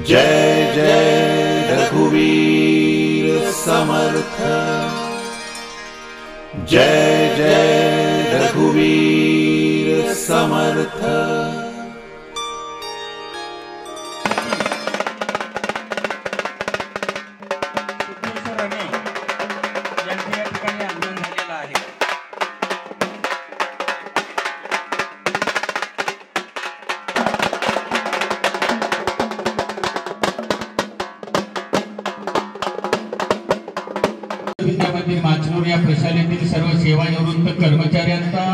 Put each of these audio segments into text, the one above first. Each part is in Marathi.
जय जय रघुवीर समर्थ। जय जय रघुवीर समर्थ। विद्यामंदिर माचनूर या प्रशालेतील सर्व सेवानिवृत्त कर्मचाऱ्यांचा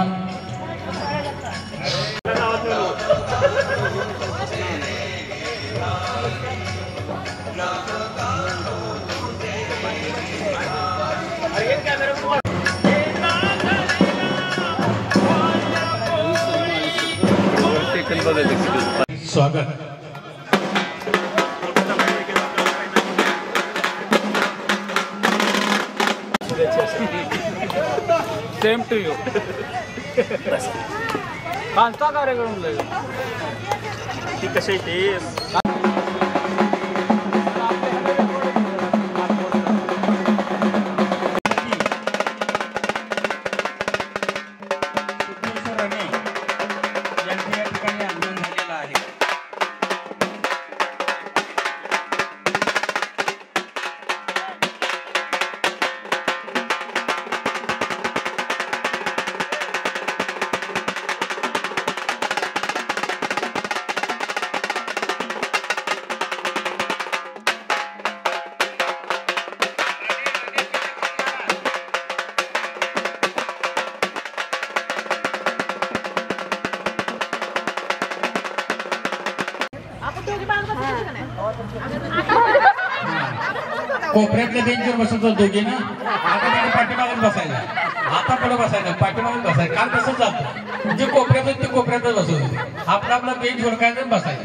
स्वागत। Same to you. कांता कार्यक्रम ती कशी ते कोपऱ्यातल्या बेंचवर बसत दोघे ना, आता त्याने पाठीमागून बसायला, आता पुढे बसायला, पाठीमागून बसायला। काल तसंच जातं, म्हणजे कोपऱ्यात ते कोपऱ्यातच बसत होते, आपला आपला बेंच ओळखायचं बसायचं।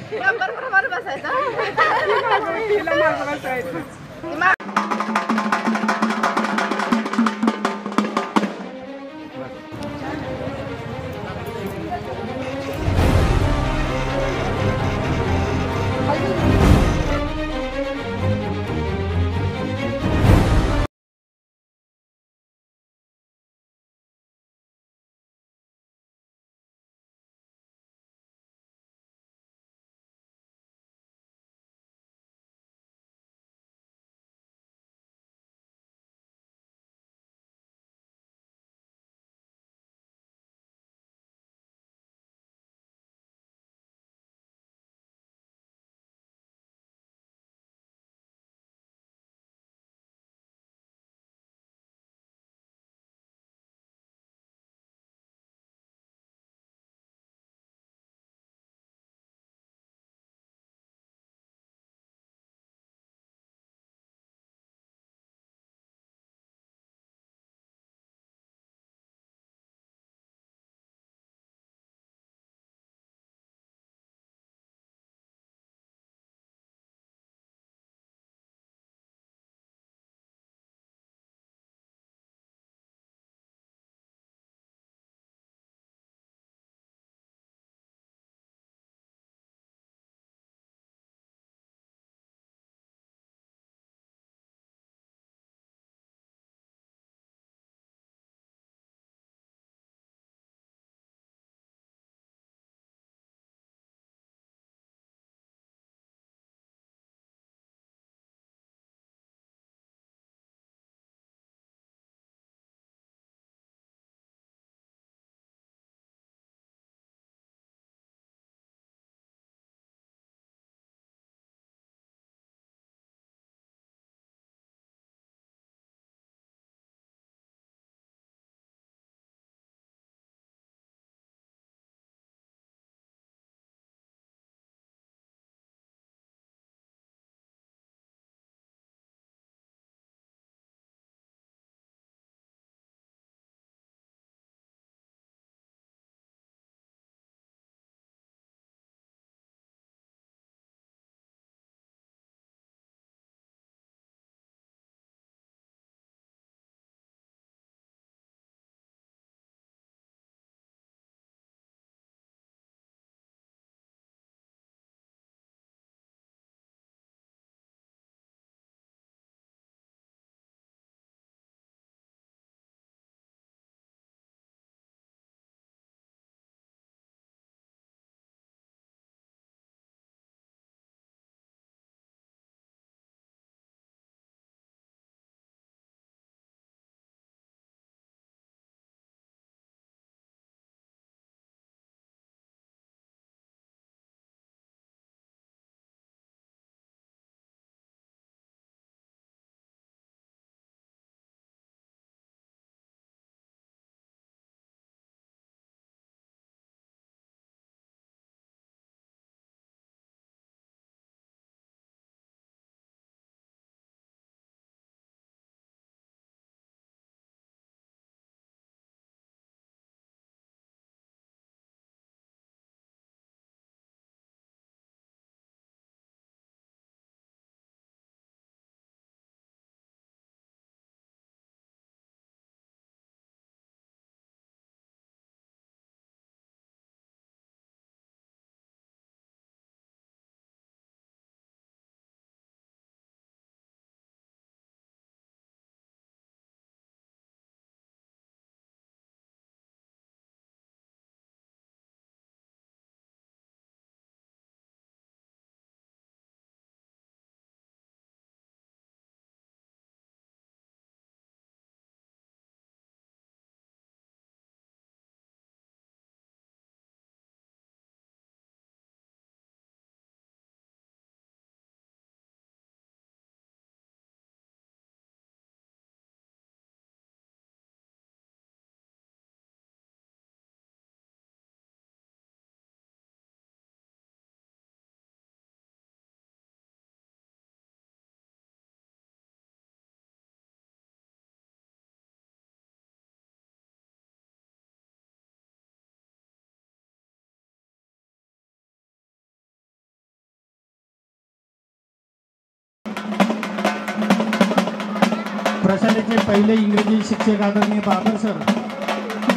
प्रशालेचे पहिले इंग्रजी शिक्षक आदरणीय बाबर सर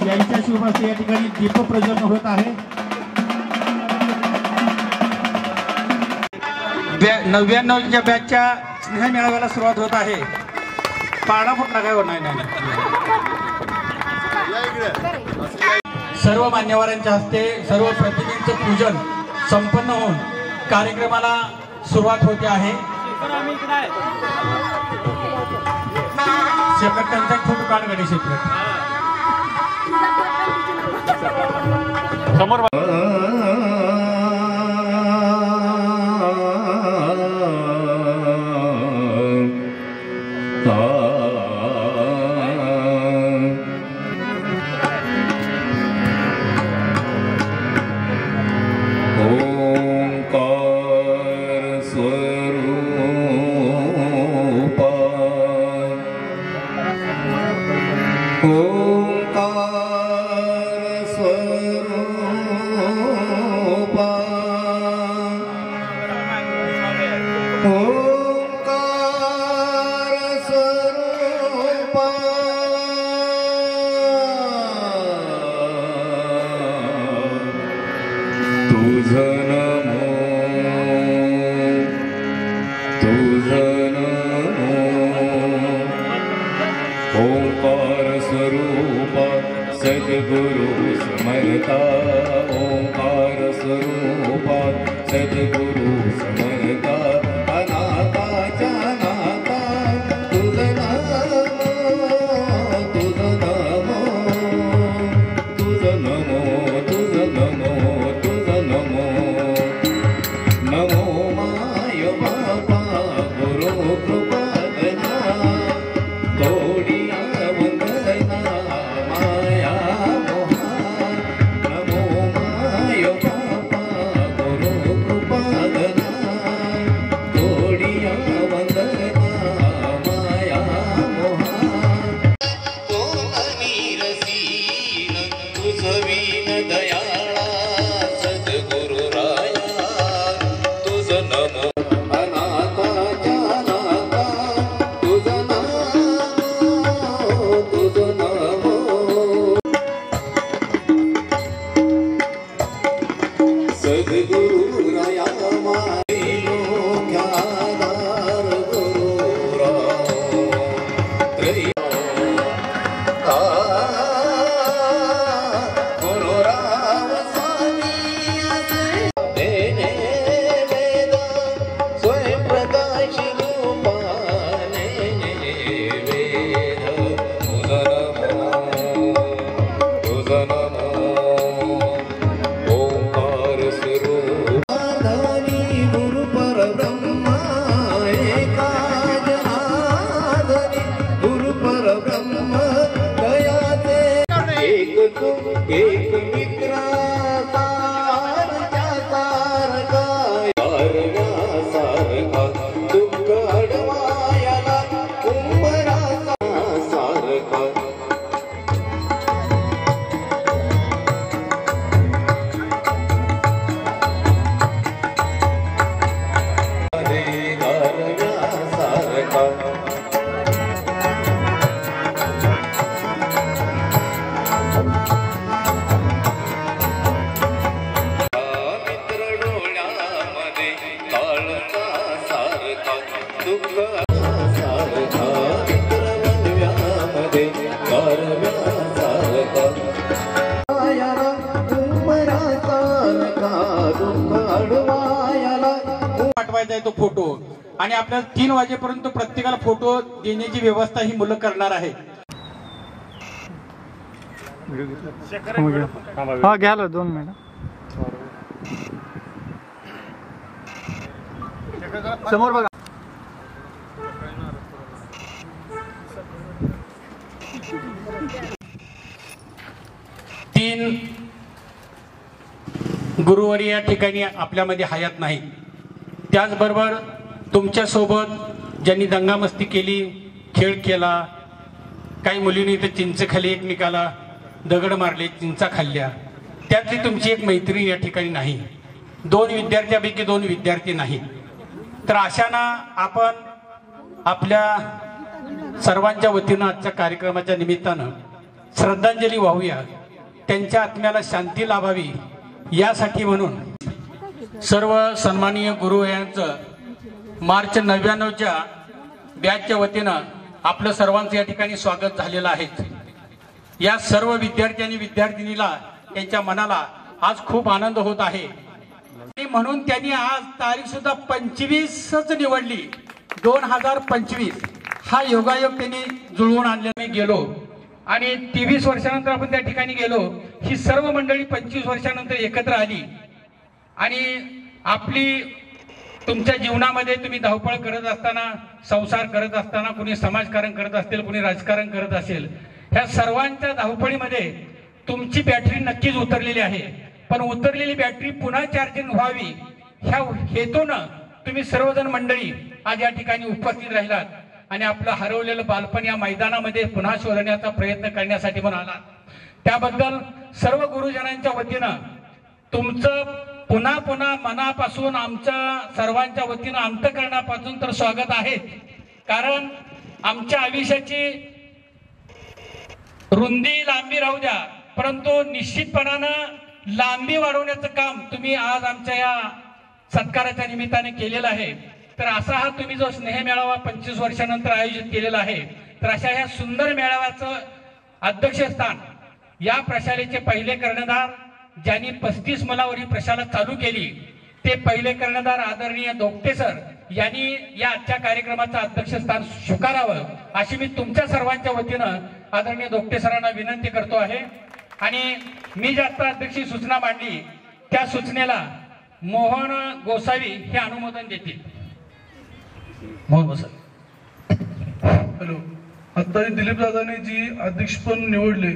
यांच्या शुभ हस्ते या ठिकाणी दीप प्रज्वलन होत आहे. 99च्या बॅचच्या स्नेह मेळाव्याला सुरुवात होत आहे. पाडा फुटला काय होणार नाही. सर्व मान्यवरांच्या हस्ते सर्व प्रतिनिधींचं पूजन संपन्न होऊन कार्यक्रमाला सुरुवात होते आहे. सेपरेट त्यांचा फोटो काढ गाडी सेपरेट समोर. ओंकार स्वरूपा सद्गुरु समर्था. ओंकार स्वरूपा सद्गुरु समर्था. अनाथाच्या नाथा तुझ नमो तुझ नमो तुझ नमो तुझ नमो तुझ नमो. नमो माय बापा गुरु कृपा एक मित्र सारखा दुःख अडवायाला उंबरा सारखा. पाठवायचा आहे तो फोटो आणि आपल्याला 3 वाजेपर्यंत प्रत्येकाला फोटो देण्याची व्यवस्था ही मुलं करणार आहे. हा घ्याल 2 मिनिट समोर बघा. तीन गुरुवारी या ठिकाणी आपल्यामध्ये हयात नाही. त्याचबरोबर तुमच्यासोबत ज्यांनी दंगामस्ती केली, खेळ केला, काही मुलींनी इथं चिंच खाली, एकमेकाला दगड मारले, चिंचा खाल्ल्या, त्यातली तुमची एक मैत्रीण या ठिकाणी नाही. 2 विद्यार्थ्यापैकी 2 विद्यार्थी नाही. तर अशांना आपण आपल्या सर्वांच्या वतीनं आजच्या कार्यक्रमाच्या निमित्तानं श्रद्धांजली वाहूया, त्यांच्या आत्म्याला शांती लाभावी यासाठी म्हणून सर्व सन्माननीय गुरु यांचं मार्च 99च्या बॅचच्या वतीनं आपलं सर्वांचं या ठिकाणी स्वागत झालेलं आहे। या सर्व विद्यार्थी आणि विद्यार्थिनीला त्यांच्या मनाला आज खूप आनंद होत आहे, म्हणून त्यांनी आज तारीख सुद्धा 25च निवडली। 2025 हा योगायोग त्यांनी जुळवून आणले। मी गेलो आणि 23 वर्षानंतर आपण त्या ठिकाणी गेलो। ही सर्व मंडळी 25 वर्षानंतर एकत्र आली आणि आपली तुमच्या जीवनामध्ये तुम्ही धावपळ करत असताना, संसार करत असताना, कुणी समाजकारण करत असेल, कुणी राजकारण करत असेल, ह्या सर्वांच्या धावपळीमध्ये तुमची बॅटरी नक्कीच उतरलेली आहे। पण उतरलेली बॅटरी पुन्हा चार्जिंग व्हावी ह्या हेतूनं तुम्ही सर्वजण मंडळी आज या ठिकाणी उपस्थित राहिलात आणि आपलं हरवलेलं बालपण या मैदानामध्ये पुन्हा शोधण्याचा प्रयत्न करण्यासाठी म्हणून आलात। त्याबद्दल सर्व गुरुजनांच्या वतीनं तुमचं पुन्हा पुन्हा मनापासून आमच्या सर्वांच्या वतीनं अंतःकरणापासून तर स्वागत आहे। कारण आमच्या आयुष्याची रुंदी लांबी राहू द्या, परंतु निश्चितपणानं लांबी वाढवण्याचं काम तुम्ही आज आमच्या या सत्काराच्या निमित्ताने केलेलं आहे। तर असा हा तुम्ही जो स्नेह मेळावा 25 वर्षानंतर आयोजित केलेला आहे, तर अशा ह्या सुंदर मेळाव्याचं अध्यक्षस्थान या प्रशालेचे पहिले कर्णधार, ज्यांनी 35 मुलावर ही प्रशाला चालू केली, ते पहिले कर्णधार आदरणीय दोगटे सर यांनी या आजच्या कार्यक्रमाचं अध्यक्षस्थान स्वीकारावं अशी मी तुमच्या सर्वांच्या वतीनं आदरणीय दोगटे सरांना विनंती करतो आहे। आणि मी जास्त अध्यक्षी सूचना मांडली त्या सूचनेला मोहन गोसावी हे अनुमोदन देतील। मोहन गोसावी। हॅलो, आता दिलीप दादाने जी अध्यक्षपद निवडले,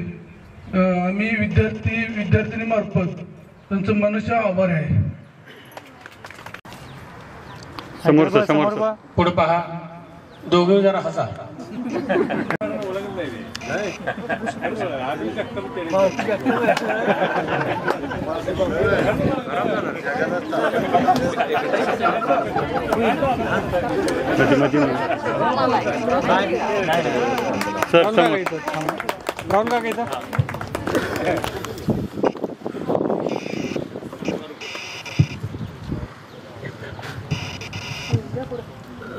आम्ही विद्यार्थिनी मार्फत त्यांचं मनसे आभार आहे। समोर पुढे पहा, दोघे जरा हसा।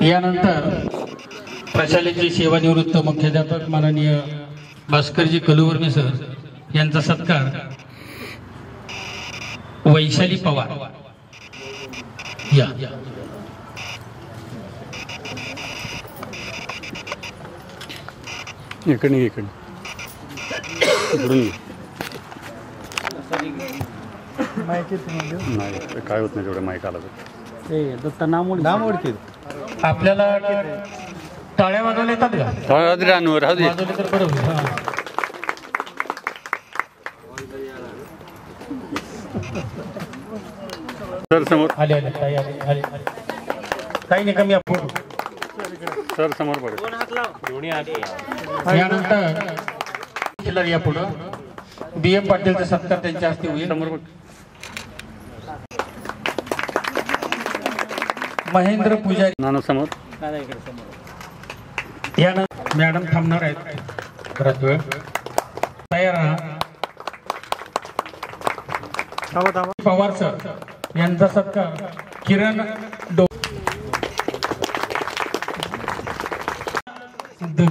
यानंतर प्रशालेचे सेवानिवृत्त मुख्याध्यापक माननीय भास्करजी कलुवर्णी सर यांचा सत्कार वैशाली पवार या इकडे नाही काय होत नाही, तेवढं माईक आला तर नाम ओळखी आपल्याला टाळ्या वाजवल्या येतात का? वाजवले तर बरोबर। सर समोर आले काही नाही कमी आपण सर समोर पडेल। यानंतर या पुढं BM पाटीलचा सत्कार त्यांच्या हस्ते होईल। समोर महेंद्र पुजारी नाना समोर। यानंतर मॅडम थांबणार आहेत बराच वेळ, तयार राहा। पवार सर यांचा सत्कार किरण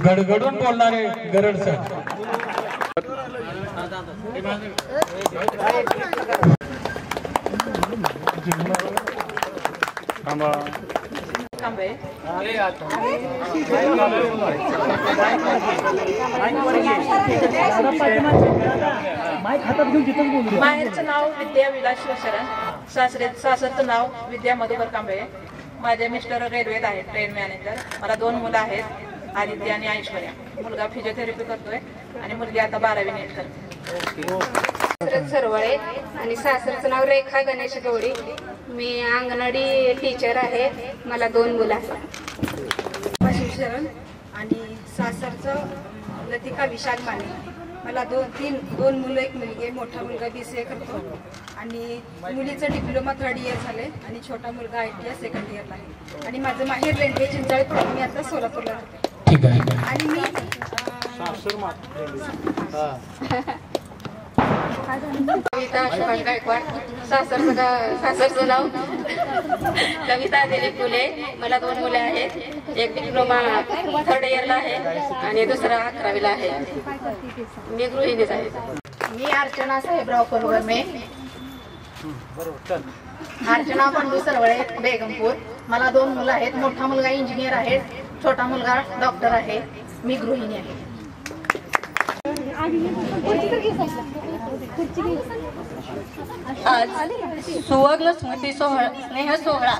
गडगडून बोलणारे गरड सर। माहेरचं नाव विद्या विलास शिवशरण, सासरचं नाव विद्या मधुकर कांबळे। माझे मिस्टर रेल्वेत आहेत, ट्रेन मॅनेजर। मला 2 मुलं आहेत, आदित्य आणि ऐश्वर्या। मुलगा फिजिओथेरपी करतोय आणि मुलगी आता 12वी नीट करते। सरवळे आणि सासरचं नाव रेखा गणेश गवडी। मी अंगणवाडी टीचर आहे, मला 2 मुलं आहेत। शिवशरण आणि सासरचं लतिका विशाल माने। मला 2 मुलं, 1 मुलगी। मोठा मुलगा BCA करतो आणि मुलीचं डिप्लोमा 3rd इयर झाले आणि छोटा मुलगा ITI 2nd इयरला आहे। आणि माझं माहेर रेल्वे चिंचाळे, पण मी आता सोलापूरला राहते। ठीक आहे. आणि मी कविता सुभाष गायकवाड, सासरचं नाव कविता दिलीप फुले. मला 2 मुले आहेत. एक डिप्लोमा 3rd इयरला आहे आणि दुसरा 11वीला आहे. मी गृहिणीच आहे. मी अर्चना साहेबराव कुलकर्णी, अर्चना बंडू सरवळे, बेगमपूर. मला 2 मुलं आहेत. मोठा मुलगा इंजिनियर आहे, छोटा मुलगा डॉक्टर आहे. मी गृहिणी आहे. आज सुवर्ण स्मृती सोहळा, स्नेह सोहळा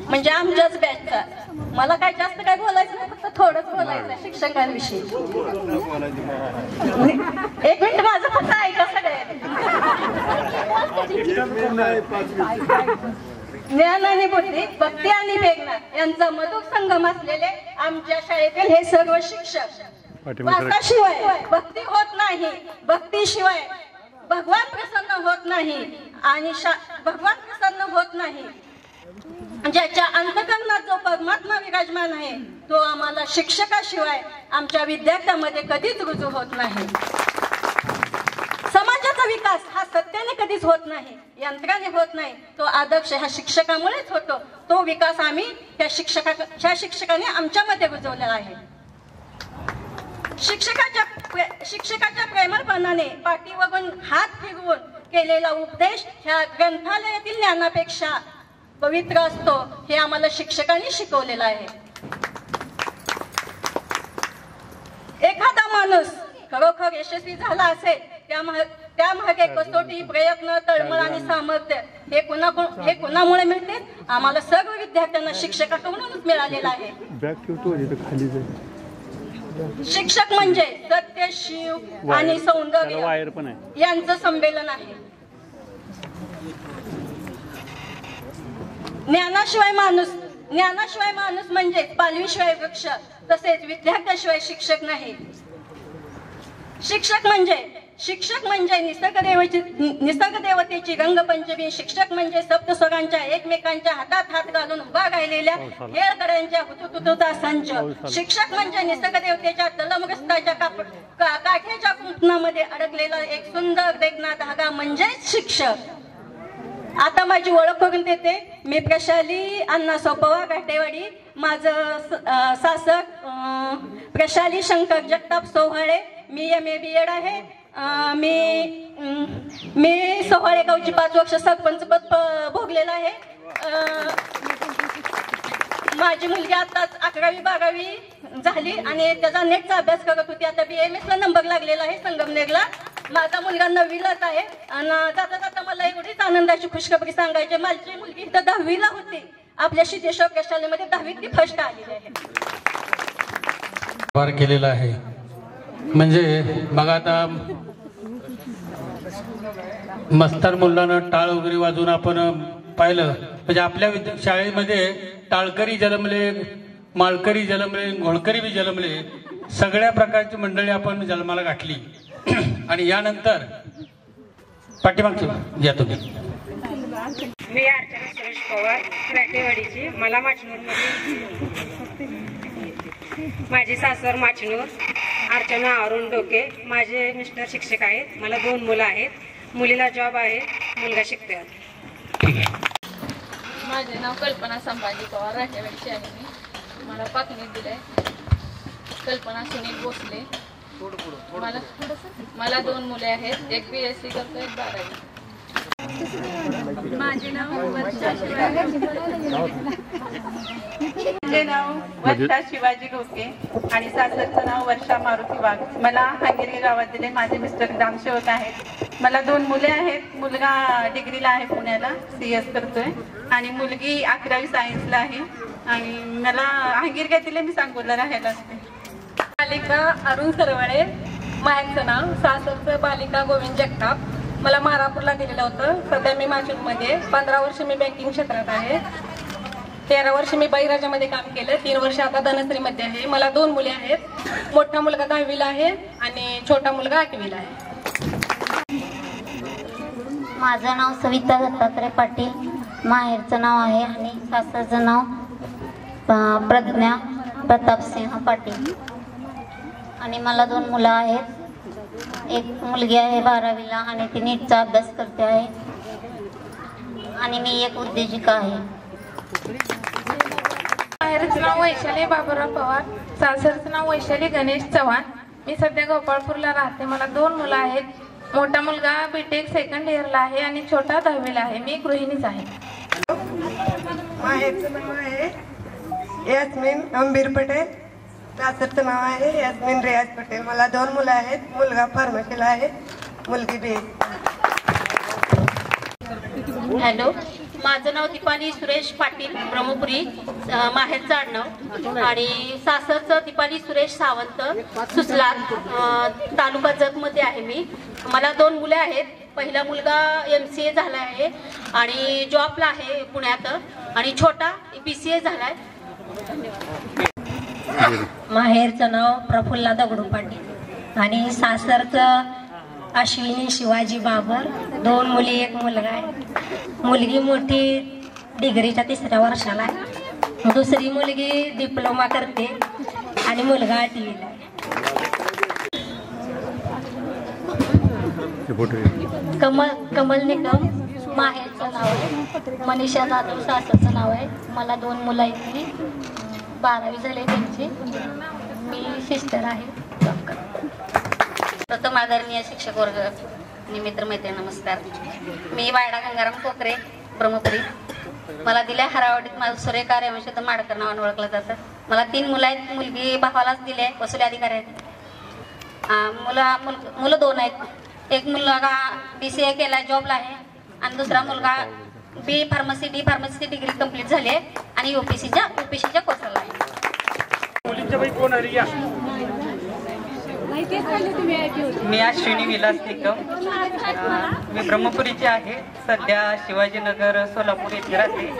म्हणजे आमच्याच बॅचचा. मला काय जास्त काय बोलायचं नाही, फक्त थोडंच बोलायचं शिक्षकांविषयी. 1 मिनिट माझं फक्त ऐका सगळे. ज्ञान आणि बुद्धी, भक्ती आणि वेगना यांचा मधुर संगम असलेले आमच्या शाळेतील हे सर्व शिक्षक. वाचाशिवाय भक्ती होत नाही, भक्तीशिवाय भगवान प्रसन्न होत नाही आणि भगवान प्रसन्न होत नाही. ज्याच्या अंतःकरणात जो परमात्मा विराजमान आहे तो आम्हाला शिक्षकाशिवाय आमच्या विद्यार्थ्यांमध्ये कधीच रुजू होत नाही. समाजाचा विकास हा सत्याने कधीच होत नाही, यंत्राने होत नाही. तो आदर्श ह्या शिक्षकामुळेच होतो. तो विकास आम्ही त्या शिक्षकाने आमच्यामध्ये रुजवलेला आहे. शिक्षकाच्या प्रेमळपणाने पाठीवरून हात फिरवून केलेला उपदेश ह्या ग्रंथालयातील ज्ञानापेक्षा पवित्र असतो, हे आम्हाला शिक्षकांनी शिकवलेलं आहे. एखादा माणूस खरोखर यशस्वी झाला असेल त्यामागे कसोटी, प्रयत्न, तळमळ आणि सामर्थ्य हे कुणामुळे मिळते? आम्हाला सर्व विद्यार्थ्यांना शिक्षकाकडूनच मिळालेलं आहे. शिक्षक म्हणजे सत्य, शिव आणि सौंदर्य यांचं संमेलन आहे. ज्ञानाशिवाय माणूस म्हणजे पालवीशिवाय वृक्ष, तसेच विद्यार्थ्याशिवाय शिक्षक नाही. शिक्षक म्हणजे निसर्ग देवतेची रंगपंचमी. शिक्षक म्हणजे सप्तस्वरांच्या एकमेकांच्या हातात हात घालून उभा राहिलेल्या खेळकड्यांच्या हुतुतुतूचा संच. शिक्षक म्हणजे निसर्ग देवतेच्या तलमग्रस्ताच्या काठ्याच्या कुंपणामध्ये अडकलेला एक सुंदर देखना धागा म्हणजेच शिक्षक. आता माझी ओळख करून देते. मी प्रशाली अण्णासाहेब पवार घाटेवाडी. माझं सासर प्रशाली शंकर जगताप सोहळे. मी MA BEd आहे. मी सोहळे गावची 5 वर्ष सरपंच पद भोगलेलं आहे. माझी मुलगी आताच 11वी 12वी झाली आणि त्याचा नेटचा अभ्यास करत होती. आता BMS ला नंबर लागलेला आहे संगमनेरला. माझा मुलगा 9वीलाच आहे. आणि जाता जाता मला एवढीच आनंदाची खुशखबरी सांगायची, माझी मुलगी इथं 10वीला होती. आपल्या सिद्धेश्वर प्रशालेमध्ये 10वीत ती फर्स्ट आलेली आहे. वार केलेला आहे म्हणजे मग आता मस्तान मुलांना टाळ वगैरे वाजून आपण पाहिलं म्हणजे आपल्या शाळेमध्ये टाळकरी जन्मले, माळकरी जन्मले, घोळकरी बी जन्मले, सगळ्या प्रकारची मंडळी आपण जन्माला गाठली. आणि यानंतर पाठीमागचं घ्या तुम्ही. मी अर्चना सुरेश पवार राटेवाडीची. मला माझी सासर माचनूर. अर्चना अरुण डोके. माझे मिस्टर शिक्षक आहेत. मला 2 मुलं आहेत. मुलीला जॉब आहे, मुलगा शिकतोय. माझे नाव कल्पना संभाजी पवार, राटेवाडीची आहे मी. मला पाकणीत दिलंय. कल्पना सुनील भोसले. मला 2 मुले आहेत. एक BSc करतो, एक 12वी. माझे नाव वर्षा शिवाजी डोके आणि सासरचं नाव वर्षा मारुती वाघ. मला हांगेरी गावात दिले. माझे मिस्टर ग्रामसेवक आहेत. मला 2 मुले आहेत. मुलगा डिग्रीला आहे पुण्याला, CS करतोय आणि मुलगी 11वी सायन्सला आहे. आणि मला हांगेरी दिले, मी सांगोला राहायला असते. बालिका अरुण सरवळे. माहेरचं नाव, सासरचं बालिका गोविंद जगताप. मला मारापूरला दिलेलं होतं. सध्या मी माचूरमध्ये 15 वर्ष मी बँकिंग क्षेत्रात आहे. 13 वर्ष मी बळीराजामध्ये काम केलं. 3 वर्ष आता धनश्रीमध्ये आहे. मला 2 मुले आहेत. मोठा मुलगा 10वीला आहे आणि छोटा मुलगा 8वीला आहे. माझं नाव सविता दत्तात्रय पाटील. माहेरचं नाव आहे आणि सासरचं नाव प्रज्ञा प्रतापसिंह पाटील. आणि मला 2 मुलं आहेत. एक मुलगी आहे 12वीला आणि ती नीटचा अभ्यास करते आहे आणि मी एक उद्योजिका आहे. माहेरचं नाव वैशाली बाबूराव पवार, सासरचं नाव वैशाली गणेश चव्हाण. मी सध्या गोपाळपूरला राहते. मला 2 मुलं आहेत. मोठा मुलगा बीटेक सेकंड इयरला आहे आणि छोटा 10वीला आहे. मी गृहिणीच आहे. माहेरचं नाव आहे यास्मिन अंबीर पटेल, सासरचं नाव आहे यास्मिन रियाज पटेल. मला 2 मुलं आहेत. मुलगा फार्मसीला आहे, मुलगी बी. हॅलो, माझं नाव दीपाली सुरेश पाटील, ब्रह्मपुरी, माहेरचं आडनाव, आणि सासरचं दीपाली सुरेश सावंत, सुसलात, तालुका जतमध्ये आहे मी. मला 2 मुले आहेत. पहिला मुलगा MCA झाला आहे आणि जॉबला आहे पुण्यात, आणि छोटा BCA झाला आहे. माहेरचं नाव प्रफुल्ला दगडू पाटील आणि सासरचं अश्विनी शिवाजी बाबर. 2 मुली 1 मुलगा आहे. मुलगी मोठी डिग्रीच्या 3ऱ्या वर्षाला आहे, दुसरी मुलगी डिप्लोमा करते आणि मुलगा 8वीला आहे. कमल निकम माहेरचं नाव आहे. मनीषा जाधव सासरचं नाव आहे. मला 2 मुलं आहेत. 12वी झाले त्यांची. मी सिस्टर आहे. प्रथम आदरणीय शिक्षक वर्ग आणि मित्रमैत्रिणी, नमस्कार. मी वायडा गंगाराम कोकरे, ब्रह्मपुरी. मला दिल्या हरावडीत माझं सूर्यकार्य वंशद माडकर नावाने ओळखलं जातं. मला 3 मुलं आहेत. मुलगी भावालाच दिली, वसुली अधिकारी आहेत. मुलं 2 आहेत. एक मुलगा BCA केला, जॉबला आहे, आणि दुसरा मुलगा डी फार्मसी डिग्री कंप्लीट झाली आहे आणि UPCच्या कोर्सला आहे. मी अश्विनी विलास निकम, मी ब्रह्मपुरीची आहे. सध्या शिवाजीनगर सोलापूर येथे राहते.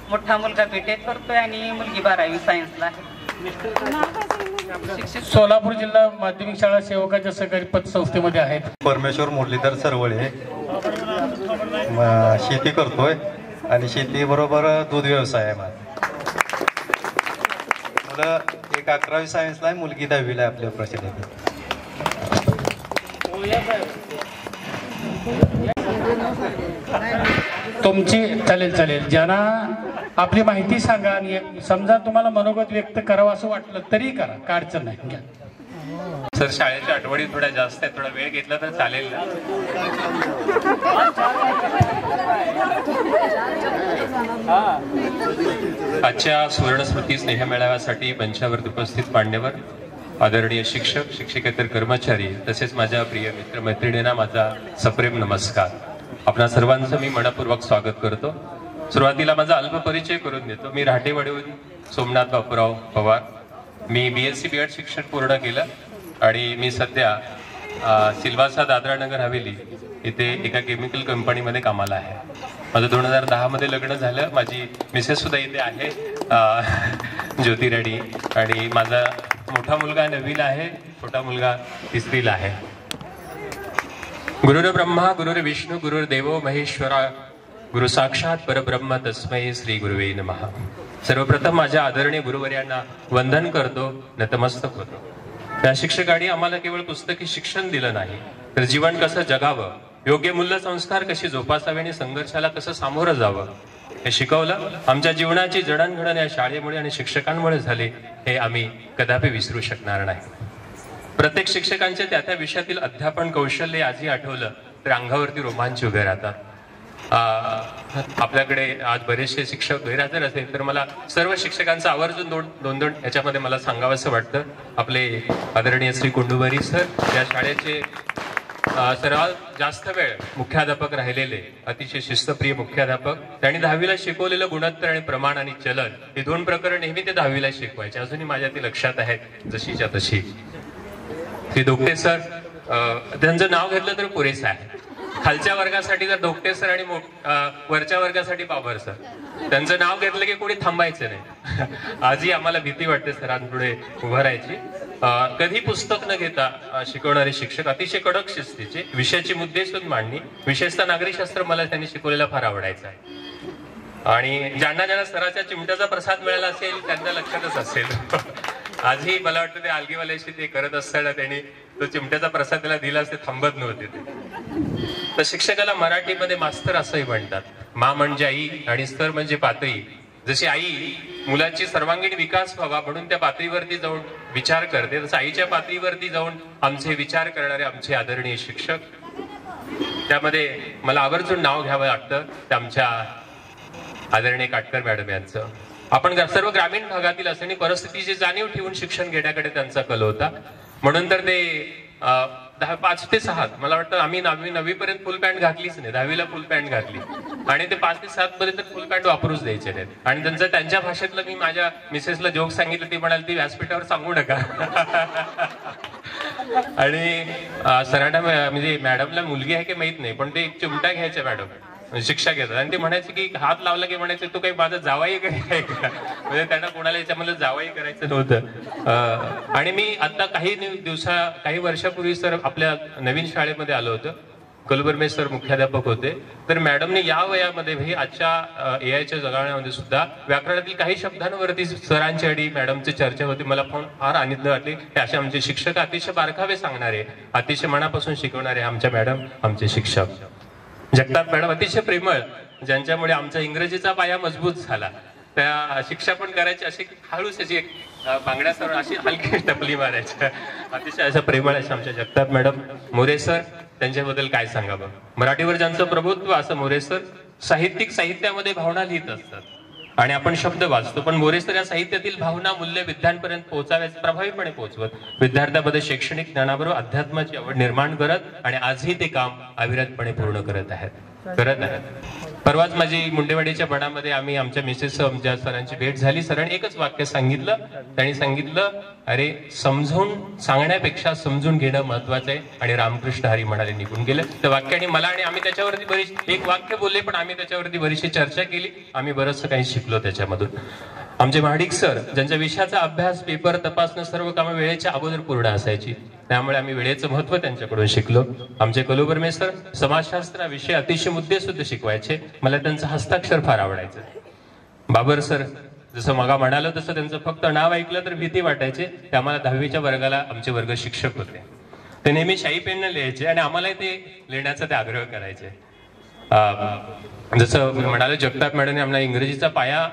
मोठा मुलगा BTech करतोय आणि मुलगी 12वी सायन्सला आहे. सोलापूर जिल्हा माध्यमिक शाळा सेवकाच्या सहकारी पतसंस्थेमध्ये आहेत. परमेश्वर मुरलीधर सरवळे, शेती करतोय आणि शेतीबरोबर दूध व्यवसाय आहे माझा. मुलं एक 11वी सायन्सला आहे, मुलगी 10वीला आहे. आपल्या प्रसिद्ध तुमची चालेल. ज्यांना आपली माहिती सांगा आणि समजा तुम्हाला मनोगत व्यक्त करावं असं वाटलं तरी करा, काय अडचण नाही. घ्या सर. शाळेच्या आठवडी थोड्या जास्त आहे, थोडा वेळ घेतला तर चालेल ना? आजच्या सुवर्णस्मृती स्नेह मेळाव्यासाठी मंचावर उपस्थित मान्यवर, आदरणीय शिक्षक, शिक्षकेतर कर्मचारी, तसेच माझ्या प्रिय मित्र मैत्रिणींना माझा सप्रेम नमस्कार. आपणा सर्वांचं मी मनपूर्वक स्वागत करतो. सुरुवातीला माझा अल्प परिचय करून देतो. मी राटेवाडीहून सोमनाथ बापूराव पवार. मी BSc BEd शिक्षण पूर्ण केलं आणि मी सध्या सिल्वासा दादरा नगर हवेली इथे एका केमिकल कंपनीमध्ये कामाला आहे. माझं 2010 मध्ये लग्न झालं. माझी मिसेस सुद्धा इथे आहे, ज्योती रेड्डी, आणि माझा मोठा मुलगा 9वीला आहे, छोटा मुलगा 3रीला आहे. गुरुर ब्रह्मा गुरुर विष्णू गुरुर्देवो महेश्वरा, गुरु साक्षात परब्रह्म तस्मै श्री गुरुवे नमः. सर्वप्रथम माझ्या आदरणीय गुरुवर्यांना वंदन करतो, नतमस्तक होतो. त्या शिक्षकांनी आम्हाला केवळ पुस्तकी शिक्षण दिलं नाही, तर जीवन कसं जगावं, योग्य मूल्य संस्कार कशी जोपासावे आणि संघर्षाला कसं सामोरं जावं हे शिकवलं. आमच्या जीवनाची जडणघडण या शाळेमुळे आणि शिक्षकांमुळे झाले, हे आम्ही कदापि विसरू शकणार नाही. प्रत्येक शिक्षकांचे त्या त्या विषयातील अध्यापन कौशल्य आजही आठवलं तर अंगावरती रोमांच उभे राहतात. आपल्याकडे आज बरेचसे शिक्षक गैरहजर असेल तर मला सर्व शिक्षकांचं आवर्जून दोन याच्यामध्ये मला सांगावंसं वाटतं. आपले आदरणीय श्री कुंडुबरी सर, या शाळेचे सर्वात जास्त वेळ मुख्याध्यापक राहिलेले, अतिशय शिस्तप्रिय मुख्याध्यापक. त्यांनी 10वीला शिकवलेलं गुणोत्तर आणि प्रमाण आणि चलन हे 2 प्रकरण नेहमी ते 10वीला शिकवायचे. अजूनही माझ्या ती लक्षात आहेत जशीच्या तशी. श्री दोगटे सर, त्यांचं नाव घेतलं तर पुरेसं आहे. खालच्या वर्गासाठी जर दोगटे सर आणि वरच्या वर्गासाठी बाबर सर, त्यांचं नाव घेतलं की कोणी थांबायचं नाही. आजही आम्हाला भीती वाटते सरांपुढे उभं राहायची. कधी पुस्तक न घेता शिकवणारे शिक्षक, अतिशय कडक शिस्तीचे, विषयाची मुद्देसूद मांडणी, विशेषतः नागरिकशास्त्र मला त्यांनी शिकवलेला फार आवडायचा आहे. आणि ज्यांना ज्यांना सराच्या चिमट्याचा प्रसाद मिळाला असेल त्यांच्या लक्षातच असेल. आजही मला वाटतं ते आलगीवाल्याशी ते करत असताना त्यांनी तो चिमट्याचा प्रसाद त्याला दिलाच, ते थांबत नव्हते ते. तर शिक्षकाला मराठीमध्ये मास्तर असंही म्हणतात. मा म्हणजे आई आणि स्तर म्हणजे पातळी. जशी आई मुलाची सर्वांगीण विकास व्हावा म्हणून त्या पातळीवरती जाऊन विचार करते, तसं आईच्या पातळीवरती जाऊन आमचे विचार करणारे आमचे आदरणीय शिक्षक. त्यामध्ये मला आवर्जून नाव घ्यावं लागतं ते आमच्या आदरणीय काटकर मॅडम यांचं. आपण सर्व ग्रामीण भागातील असणारी परिस्थितीची जाणीव ठेवून शिक्षण घेण्याकडे त्यांचा कल होता. म्हणून तर ते 5 ते 6 मला वाटतं आम्ही 9वी पर्यंत फुल पॅन्ट घातलीच नाही, 10वीला फुल पॅन्ट घातली आणि ते 5 ते 7 पर्यंत फुल पॅन्ट वापरूच द्यायचे नाहीत. आणि त्यांच्या भाषेतलं मी माझ्या मिसेसला जोक सांगितलं, ती म्हणाली ती व्यासपीठावर सांगू नका. आणि सराठा म्हणजे मॅडमला मुलगी आहे की माहित नाही, पण ते चिमटा घ्यायचे मॅडम शिक्षा घेतात आणि ते म्हणायचे की हात लावला की म्हणायचे तू काही माझा जावाई आहे का, म्हणजे त्यांना कोणाला याच्यामध्ये जावाई करायचं नव्हतं. आणि मी आता काही वर्षापूर्वी सर आपल्या नवीन शाळेमध्ये आलो होतो. कलुबर्मे सर मुख्याध्यापक होते. तर मॅडमने या वयामध्ये आजच्या एआयच्या जगाण्यामध्ये सुद्धा व्याकरणातील काही शब्दांवरती सरांची आणि मॅडमची चर्चा होती. मला फार आनंद वाटले की असे आमचे शिक्षक अतिशय बारकावे सांगणारे, अतिशय मनापासून शिकवणारे आमच्या मॅडम, आमचे शिक्षक. जगताप मॅडम अतिशय प्रेमळ, ज्यांच्यामुळे आमचा इंग्रजीचा पाया मजबूत झाला. त्या शिक्षा पण करायची अशी हळूच अशी बांगड्यासर अशी हलकी टपली मारायच्या. अतिशय अशा प्रेमळ अशा आमच्या जगताप मॅडम. मोरे सर, त्यांच्याबद्दल काय सांगावं. मराठीवर ज्यांचं प्रभुत्व असं मोरे सर साहित्यामध्ये भावना लिहित असतात आणि आपण शब्द वाचतो, पण मोरे सर या साहित्यातील भावना मूल्य विद्यार्थ्यांपर्यंत पोहोचाव्यास प्रभावीपणे पोहोचवत विद्यार्थ्यामध्ये शैक्षणिक ज्ञानाबरोबर अध्यात्माची आवड निर्माण करत आणि आजही ते काम अविरतपणे पूर्ण करत आहेत. परवाच माझी मुंडेवाडीच्या बडामध्ये आम्ही आमच्या मिसेस आमच्या सरांची भेट झाली. सरांनी एकच वाक्य सांगितलं. त्यांनी सांगितलं, अरे समजून सांगण्यापेक्षा समजून घेणं महत्वाचं आहे. आणि रामकृष्ण हरी म्हणाले निघून गेले. त्या वाक्याने मला आणि आम्ही त्याच्यावरती बरीच एक वाक्य बोलले, पण आम्ही त्याच्यावरती बरीचशी चर्चा केली. आम्ही बरंचसं काही शिकलो त्याच्यामधून. आमचे महाडिक सर, ज्यांच्या विषयाचा अभ्यास पेपर तपासणं सर्व कामं वेळेच्या अगोदर पूर्ण असायची, त्यामुळे आम्ही वेळेचं महत्व त्यांच्याकडून शिकलो. आमचे कलुबर्मे सर समाजशास्त्र विषय अतिशय मुद्दे सुद्धा शिकवायचे. मला त्यांचं हस्ताक्षर फार आवडायचं. बाबर सर जसं मगा म्हणालो तसं त्यांचं फक्त नाव ऐकलं तर भीती वाटायचे. ते आम्हाला 10वीच्या वर्गाला आमचे वर्ग शिक्षक होते. ते नेहमी शाई पेनने लिहायचे आणि आम्हालाही ते लिहिण्याचा ते आग्रह करायचे. जसं म्हणालो जगताप मॅडमने आम्हाला इंग्रजीचा पाया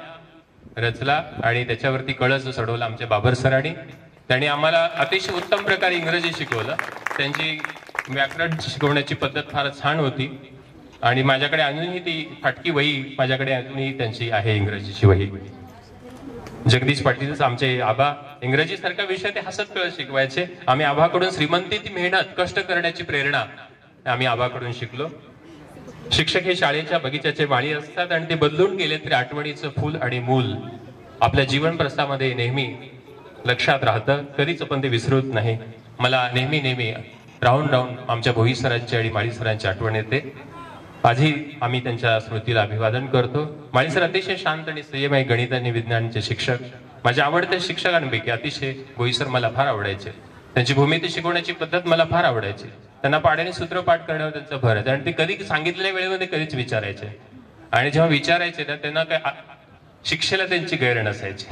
रचला आणि त्याच्यावरती कळस चढवला आमच्या बाबर सरांनी. त्यांनी आम्हाला अतिशय उत्तम प्रकारे इंग्रजी शिकवलं. त्यांची व्याकरण शिकवण्याची पद्धत फार छान होती आणि माझ्याकडे अजूनही ती फाटकी वही माझ्याकडे अजूनही त्यांची आहे, इंग्रजीची वही. जगदीश पाटीलच आमचे आबा इंग्रजी सारखा विषय ते हसत खेळत शिकवायचे. आम्ही आबाकडून श्रीमंती ती मेहनत कष्ट करण्याची प्रेरणा आम्ही आबाकडून शिकलो. शिक्षक हे शाळेच्या बगीच्याचे माळी असतात आणि ते बदलून गेले तरी आठवणीचं फूल आणि मूल आपल्या जीवन प्रस्थामध्ये नेहमी लक्षात राहतं. कधीच आपण ते विसरत नाही. मला नेहमी राहून आमच्या भोई सरांची आणि माळी सरांची आठवण येते. आजही आम्ही त्यांच्या स्मृतीला अभिवादन करतो. माळी सर अतिशय शांत आणि संयमी गणित आणि विज्ञानाचे शिक्षक. माझ्या आवडत्या शिक्षकांपैकी अतिशय भोई सर मला फार आवडायचे. त्यांची भूमिती शिकवण्याची पद्धत मला फार आवडायची. त्यांना पाड्याने सूत्रपाठ करण्यावर त्यांचा भर आहे आणि ते कधी सांगितलेल्या वेळेमध्ये कधीच विचारायचे. आणि जेव्हा विचारायचे ना त्यांना काय शिक्षेला त्यांची गैर नसायची.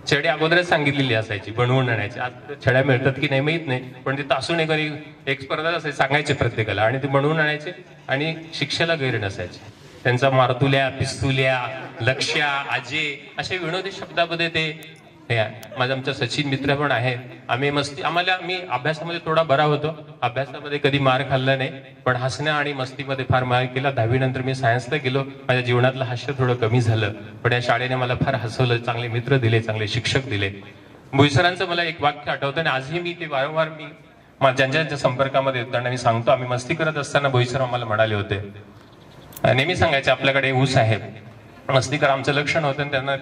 छडी अगोदरच सांगितलेली असायची, बनवून आणायची. आज छड्या मिळतात की नाही माहित नाही, पण ते तासून एक स्पर्धा असायची, सांगायचे प्रत्येकाला आणि ते बनवून आणायचे आणि शिक्षेला गैर नसायचे. त्यांचा मारतुल्या, पिस्तुल्या, लक्ष्या, आजे असे विनोदी शब्दामध्ये ते माझा आमचा सचिन मित्र पण आहे. आम्ही मी अभ्यासामध्ये थोडा बरा होतो. अभ्यासामध्ये कधी मार खाल्ला नाही, पण हसण्या आणि मस्तीमध्ये फार मार केला. 10वी नंतर मी सायन्सला गेलो. माझ्या जीवनातलं हास्य थोडं कमी झालं, पण या शाळेने मला फार हसवलं. चांगले मित्र दिले, चांगले शिक्षक दिले. भुईसरांचं मला एक वाक्य आठवतं आणि आजही मी ते वारंवार ज्यांच्या संपर्कामध्ये येताना मी सांगतो. आम्ही मस्ती करत असताना भुईसर आम्हाला म्हणाले होते, नेहमी सांगायचे आपल्याकडे ऊस आहे. मस्तीकर आमचं लक्षण होतं. त्यांना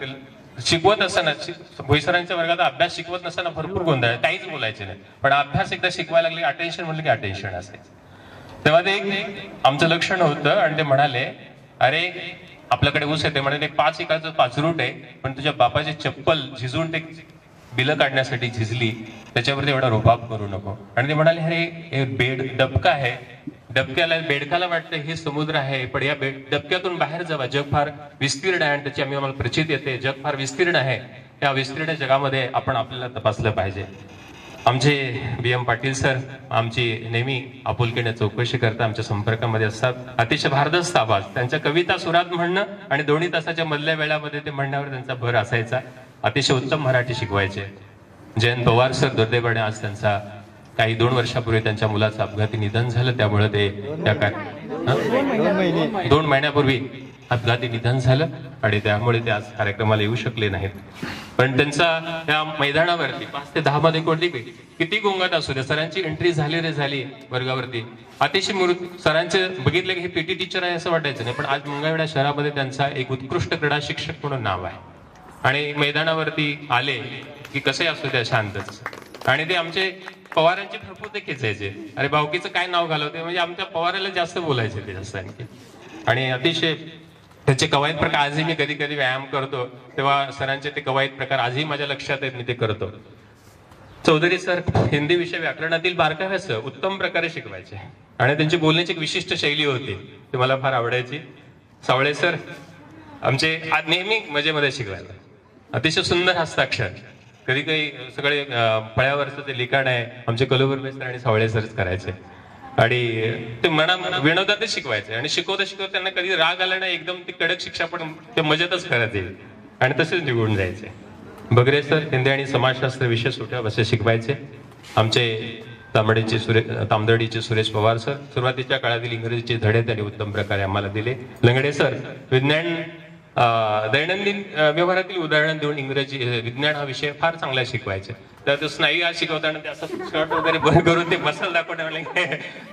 शिकवत असताना भोईसरांच्या वर्गात अभ्यास शिकवत नसताना भरपूर गोंधळ, काहीच बोलायचे नाही, पण अभ्यास एकदा शिकवायला लागले अटेन्शन म्हणलं की अटेन्शन असायचं. तेव्हा ते आमचं लक्षण होतं आणि ते म्हणाले, अरे आपल्याकडे ऊस येते म्हणे, ते 5 एकराचं पाचरूट आहे, पण तुझ्या बापाची चप्पल झिजून ते बिलं काढण्यासाठी झिजली, त्याच्यावरती एवढा रुबाब करू नको. आणि ते म्हणाले, अरे हे डबका आहे, बेडकाला वाटतं हे समुद्र आहे, पण या डबक्यातून बाहेर जावा, जग फार विस्तीर्ण आहे आणि त्याची आम्हाला प्रचिती येते, जग फार विस्तीर्ण आहे. या विस्तीर्ण जगामध्ये आपण आपल्याला तपासलं पाहिजे. आमचे BM पाटील सर आमची नेहमी आपुलकीने चौकशी करता आमच्या संपर्कामध्ये असतात. अतिशय भारदस्त आवाज, त्यांच्या कविता सुरात म्हणणं आणि 2 तासाच्या मधल्या वेळामध्ये ते म्हणण्यावर त्यांचा भर असायचा. अतिशय उत्तम मराठी शिकवायचे. जयंत पवार सर दुर्दैवाने आज त्यांचा काही 2 वर्षापूर्वी त्यांच्या मुलाचं अपघाती निधन झालं. त्यामुळे ते 2 महिन्यापूर्वी अपघाती निधन झालं आणि त्यामुळे ते आज कार्यक्रमाला येऊ शकले नाहीत. पण त्यांचा या मैदानावरती 5 ते 10 मध्ये कोणती किती गोंगाट असू द्या, सरांची एंट्री झाली वर्गावरती अतिशय सरांचे बघितले की हे PT टीचर आहे असं वाटायचं नाही. पण आज मंगळवेढा शहरामध्ये त्यांचा एक उत्कृष्ट क्रीडा शिक्षक म्हणून नाव आहे. आणि मैदानावरती आले की कसे असू द्या शांतच. आणि ते आमचे पवारांची भरपूर ते खेचायचे. अरे भावकीचं काय नाव घालवते, म्हणजे आमच्या पवाराला जास्त बोलायचे ते जास्त आणखी. आणि अतिशय त्याचे कवायत प्रकार आजही मी कधी कधी व्यायाम करतो तेव्हा सरांचे ते कवायत प्रकार आजही माझ्या लक्षात आहेत, मी ते करतो. चौधरी सर हिंदी विषय व्याकरणातील बारकाव्यासह उत्तम प्रकारे शिकवायचे आणि त्यांची बोलण्याची एक विशिष्ट शैली होती, ती मला फार आवडायची. सावळे सर आमचे आज नेहमी मजेमध्ये शिकवायला. अतिशय सुंदर हस्ताक्षर, कधी काही सगळे फळ्यावरचं ते लिखाण आहे आमचे कलुबर्वे सर आणि सावळे सरच करायचे. आणि ते विनोदातच शिकवायचे आणि शिकवता त्यांना कधी राग आला नाही, एकदम ती कडक शिक्षा पण ते मजेतच करत येईल आणि तसेच निघून जायचे. बगरे सर हिंदी आणि समाजशास्त्र विषय सुट्या बसे शिकवायचे. आमचे तामदडीचे सुरेश पवार सर सुरुवातीच्या काळातील इंग्रजीचे धडे त्यांनी उत्तम प्रकारे आम्हाला दिले. लंगडे सर विज्ञान दैनंदिन व्यवहारातील उदाहरण देऊन इंग्रजी विज्ञान हा विषय फार चांगला शिकवायचे. तर तो स्नायू आज शिकवताना ते असं शर्ट वगैरे बंद करून ते मसल दाखवणे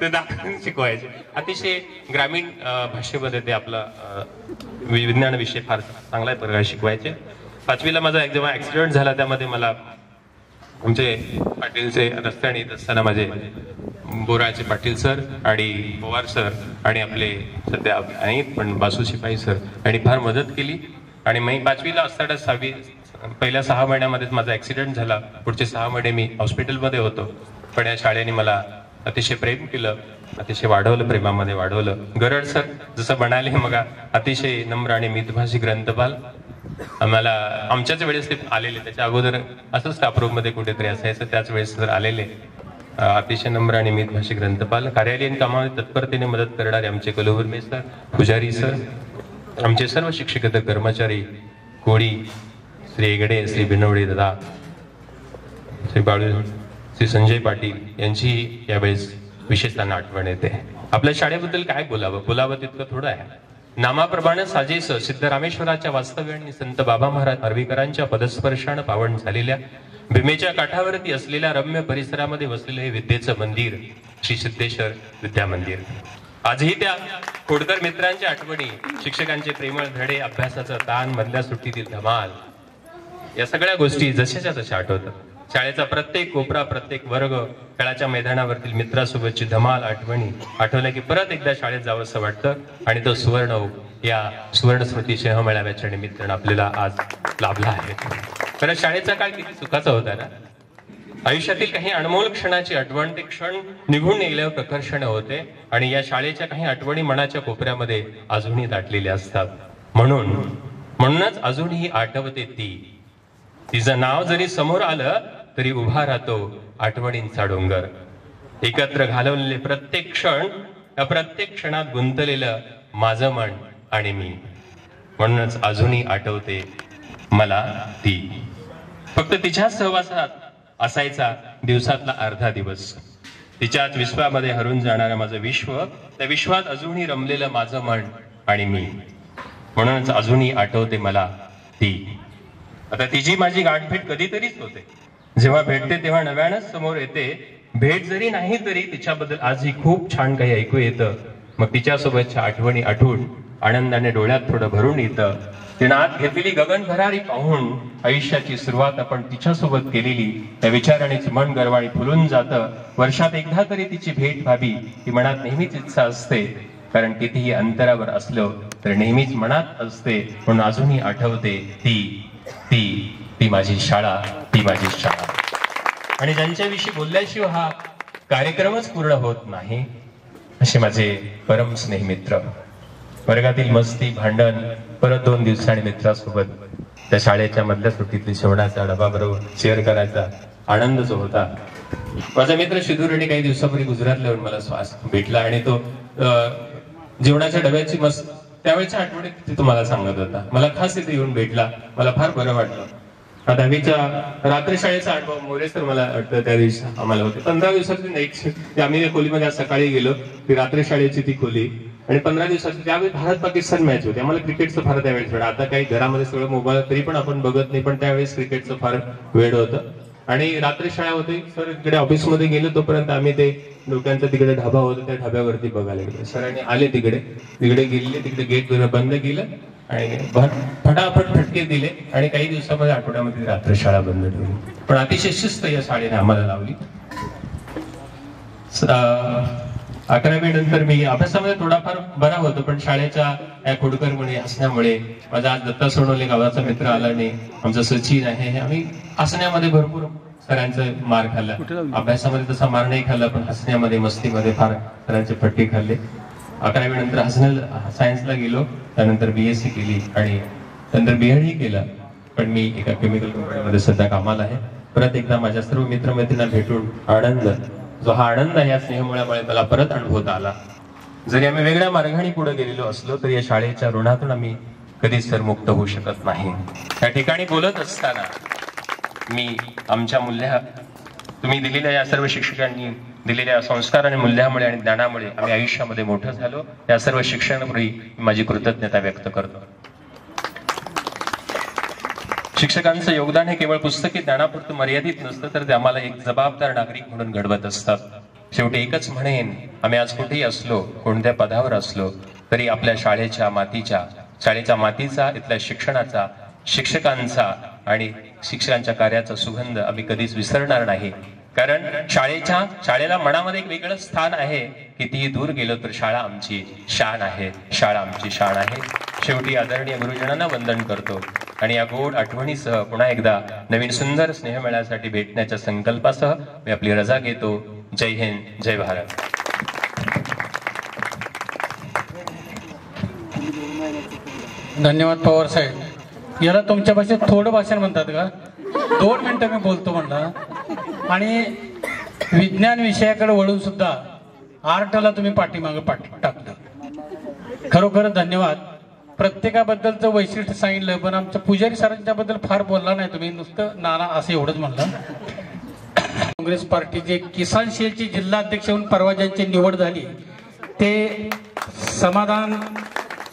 ते दाखवून शिकवायचे. अतिशय ग्रामीण भाषेमध्ये ते आपला विज्ञान विषय फार चांगल्या प्रकारे शिकवायचे. 5वीला माझा जेव्हा ऍक्सिडेंट झाला त्यामध्ये मला आमचे पाटीलचे रस्त्याने येत असताना माझे बोराचे पाटील सर आणि पवार सर आणि आपले सध्या आहेत पण बासू शिपाई सर यांनी फार मदत केली. आणि मी 5वीला असताना पहिल्या 6 महिन्यामध्येच माझा ऍक्सिडेंट झाला. पुढचे 6 महिने मी हॉस्पिटलमध्ये होतो. पण या शाळेने मला अतिशय प्रेम केलं, अतिशय वाढवलं, प्रेमामध्ये वाढवलं. गरड सर जसं म्हणाले मग अतिशय नम्र आणि मितभाषी ग्रंथपाल. आम्हाला आमच्याच वेळेस ते आलेले, त्याच्या अगोदर असं स्टाफ रूम मध्ये कुठेतरी असायचं, त्याच वेळेस जर आलेले. अतिशय नम्र आणि मितभाषी ग्रंथपाल. कार्यालयीन कामामध्ये तत्परतेने मदत करणारे आमचे कलुबर्वे सर, पुजारी सर, आमचे सर्व शिक्षकेतर कर्मचारी, कोळी, श्री हेगडे, श्री बिनवडे दादा, श्री बाळू, श्री संजय पाटील यांची यावेळेस विशेषतः आठवण येते. आपल्या शाळेबद्दल काय बोलावं तितकं थोडं आहे. नामाप्रमाणे साजेस सिद्धरामेश्वराच्या वास्तव्य आणि संत बाबा महाराज आर्वीकरांच्या पदस्पर्शानं पावन झालेल्या भीमेच्या काठावरती असलेल्या रम्य परिसरामध्ये वसलेले हे विद्येचं मंदिर श्री सिद्धेश्वर विद्या मंदिर. आजही त्या खोडकर मित्रांच्या आठवणी, शिक्षकांचे प्रेमळ धडे, अभ्यासाचा ताण, मधल्या सुट्टीतील धमाल, या सगळ्या गोष्टी जशाच्या तशा आठवतात. शाळेचा प्रत्येक कोपरा, प्रत्येक वर्ग, खेळाच्या मैदानावरतील मित्रासोबतची धमाल, आठवणी आठवल्या की परत एकदा शाळेत जावं असं वाटतं. आणि तो सुवर्ण या सुवर्ण स्मृती सिंह मेळाव्याच्या निमित्तानं आपल्याला आज लाभला आहे. कारण शाळेचा काळ किती सुखाचा होता ना. आयुष्यातील काही अनमोल क्षणाची आठवण, ते क्षण निघून गेल्यावर प्रकर्षण होते. आणि या शाळेच्या काही आठवणी मनाच्या कोपऱ्यामध्ये अजूनही दाटलेल्या असतात. म्हणूनच अजूनही आठवते ती. तिचं नाव जरी समोर आलं तरी उभा राहतो आठवणींचा डोंगर. एकत्र घालवलेले प्रत्येक क्षण, या प्रत्येक क्षणात गुंतलेलं माझं मन आणि मी. म्हणूनच अजूनही आठवते मला ती. फक्त तिच्या सहवासात असायचा दिवसातला अर्धा दिवस. तिच्याच विश्वामध्ये हरून जाणारं माझं विश्व, त्या विश्वात अजूनही रमलेलं माझं मन आणि मी. म्हणूनच अजूनही आठवते मला ती. आता तिची माझी गाठभेट कधीतरीच होते. जेव्हा भेटते तेव्हा नव्यानच समोर येते. भेट जरी नाही तरी तिच्याबद्दल आजही खूप छान काही ऐकू येतं. मग तिच्यासोबतच्या आठवणी आठवून आनंदाने डोळ्यात थोडं भरून येतं. तिनं आत घेतलेली गगनभरारी पाहून आयुष्याची सुरुवात आपण तिच्यासोबत केलेली त्या विचारानेच मन गरवाणी फुलून जातं. वर्षात एकदा तरी तिची भेट व्हावी ही मनात नेहमीच इच्छा असते. कारण कितीही अंतरावर असलो तर नेहमीच मनात असते. म्हणून अजूनही आठवते ती ती ती माझी शाळा, ती माझी शाळा. आणि ज्यांच्याविषयी बोलल्याशिवाय हा कार्यक्रमच पूर्ण होत नाही असे माझे परम स्नेही मित्र. वर्गातील मस्ती, भांडण, परत 2 दिवसांनी मित्रासोबत त्या शाळेच्या मधल्या सुट्टीतली शेवणाचा डबा बरोबर शेअर करायचा आनंद जो होता. माझा मित्र शिदूर रेड्डी काही दिवसापूर्वी गुजरातला येऊन मला श्वास भेटला आणि तो जेवणाच्या डब्याची मस्त त्यावेळेच्या आठवणी ते तुम्हाला सांगत होता. मला खास इथे येऊन भेटला, मला फार बरं वाटलं. 10वीच्या रात्रशाळेचा अनुभव मोरे सर मला वाटतं त्या दिवशी आम्हाला होते. 15 दिवसाची नेक्स्ट आम्ही त्या खोलीमध्ये आज सकाळी गेलो, ती रात्रशाळेची ती खोली, आणि 15 दिवसाची त्यावेळी भारत पाकिस्तान मॅच होती. आम्हाला क्रिकेटचं फार त्यावेळेस वेळ, आता काही घरामध्ये सगळं मोबाईल तरी पण आपण बघत नाही, पण त्यावेळेस क्रिकेटचं फार वेळ होतं. आणि रात्री शाळा होती. सर तिकडे ऑफिसमध्ये गेलो तोपर्यंत आम्ही ते लोकांचा तिकडे ढाबा होता त्या ढाब्यावरती बघायला गेलो. सरांनी आले तिकडे गेले, तिकडे गेट बंद केलं आणि फटाफट फटके दिले आणि काही दिवसामध्ये आठवड्यामध्ये रात्रशाळा बंद ठेवली. पण अतिशय शिस्त या शाळेने आम्हाला लावली. 11वी नंतर मी अभ्यासामध्ये थोडाफार बरा होतो, पण शाळेच्या या खोडकर मुळे हसण्यामुळे माझा आज दत्ता सोनवणे गावाचा मित्र आला नाही, आमचा सचिन आहे, आम्ही हसण्यामध्ये भरपूर सरांचा मार खाल्ला. अभ्यासामध्ये तसा मार नाही खाल्ला, पण हसण्यामध्ये मस्तीमध्ये फार सरांचे फटके खाल्ले. 11वी नंतर सायन्सला गेलो, त्यानंतर BSc केली आणि नंतर BEd ही केलं. पण मी एका केमिकल कंपनीमध्ये सध्या कामाला आहे. परत एकदा माझ्या सर्व मित्रमैत्रिणींना भेटून आनंद, जो हा आनंद आहे या स्नेहमुळामुळे मला परत अनुभवता आला. जरी आम्ही वेगळ्या मार्गाने पुढे गेलेलो असलो तरी या शाळेच्या ऋणातून आम्ही कधीच तर मुक्त होऊ शकत नाही. त्या ठिकाणी बोलत असताना मी आमच्या तुम्ही दिलेल्या या सर्व शिक्षकांनी दिलेल्या संस्कार आणि मूल्यामुळे आणि ज्ञानामुळे आम्ही आयुष्यामध्ये मोठं झालो. या सर्व शिक्षणापूर्वी माझी कृतज्ञता व्यक्त करतो. शिक्षकांचं योगदान हे केवळ पुस्तकी ज्ञानापुरतं मर्यादित नसतं, तर ते आम्हाला एक जबाबदार नागरिक म्हणून घडवत असतात. शेवटी एकच म्हणेन, आम्ही आज कुठेही असलो, कोणत्या पदावर असलो तरी आपल्या शाळेच्या मातीचा, इथल्या शिक्षणाचा, शिक्षकांचा आणि शिक्षकांच्या कार्याचा सुगंध आम्ही कधीच विसरणार नाही. कारण शाळेला मनामध्ये एक वेगळं स्थान आहे. कितीही दूर गेलो तर शाळा आमची शान आहे, शाळा आमची शान आहे. शेवटी आदरणीय गुरुजनांना वंदन करतो आणि या गोड आठवणीसह पुन्हा एकदा नवीन सुंदर स्नेहमेळ्यासाठी भेटण्याच्या संकल्पासह मी आपली रजा घेतो. जय हिंद, जय भारत. धन्यवाद पवार साहेब. याला तुमच्या भाषेत थोडं भाषण म्हणतात का? 2 मिनिटं मी बोलतो म्हणला. आणि विज्ञान विषयाकडे वळून सुद्धा आर्टला तुम्ही पाठीमागं टाकलं. खरोखर धन्यवाद. प्रत्येकाबद्दलचं वैशिष्ट्य सांगितलं, पण आमच्या पुजारी सरांच्या बद्दल फार बोलला नाही तुम्ही, नुसतं नाना असं एवढंच म्हणलं. काँग्रेस पार्टीचे किसान सेलचे जिल्हा अध्यक्ष म्हणून परवा ज्यांची निवड झाली ते समाधान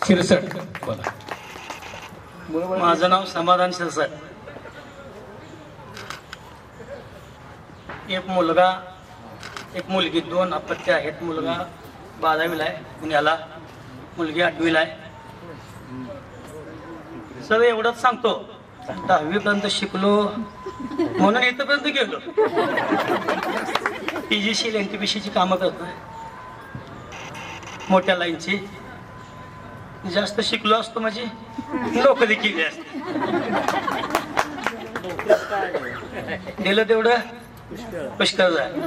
शिरसट. बोला. माझं नाव समाधान शिरसट. एक मुलगा एक मुलगी, 2 अपत्य आहेत. मुलगा 12वीला आहे पुण्याला, मुलगी 8वीला आहे. सर एवढंच सांगतो, 10वी पर्यंत शिकलो म्हणून इथपर्यंत गेलो. PGC NTPC ची कामं करतोय, मोठ्या लाईनची. जास्त शिकलो असतो म्हणजे नोकरी केली असते. दिलं तेवढं पुष्कळ आहे.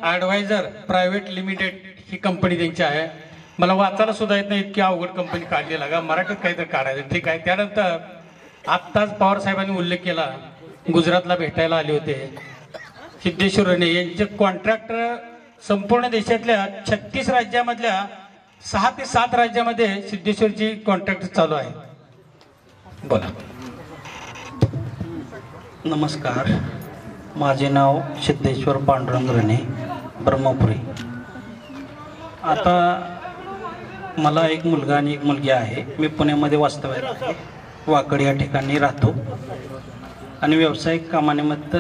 ॲडवायझर प्रायव्हेट लिमिटेड ही कंपनी त्यांची आहे. मला वाचायला सुद्धा येत नाही, इतकी अवघड कंपनी काढली लागा. मराठीत काहीतरी काढायचं, ठीक आहे. त्यानंतर आत्ताच पवार साहेबांनी उल्लेख केला, गुजरातला भेटायला आले होते सिद्धेश्वर राणे यांचे कॉन्ट्रॅक्टर संपूर्ण देशातल्या 36 राज्यामधल्या 6 ते 7 राज्यामध्ये सिद्धेश्वरची कॉन्ट्रॅक्ट चालू आहे. बोला. नमस्कार, माझे नाव सिद्धेश्वर पांडुरंग रणे, ब्रह्मपुरी. आता मला एक मुलगा आणि एक मुलगी आहे. मी पुण्यामध्ये वास्तव्यात आहे, वाकड या ठिकाणी राहतो आणि व्यावसायिक कामानिमित्त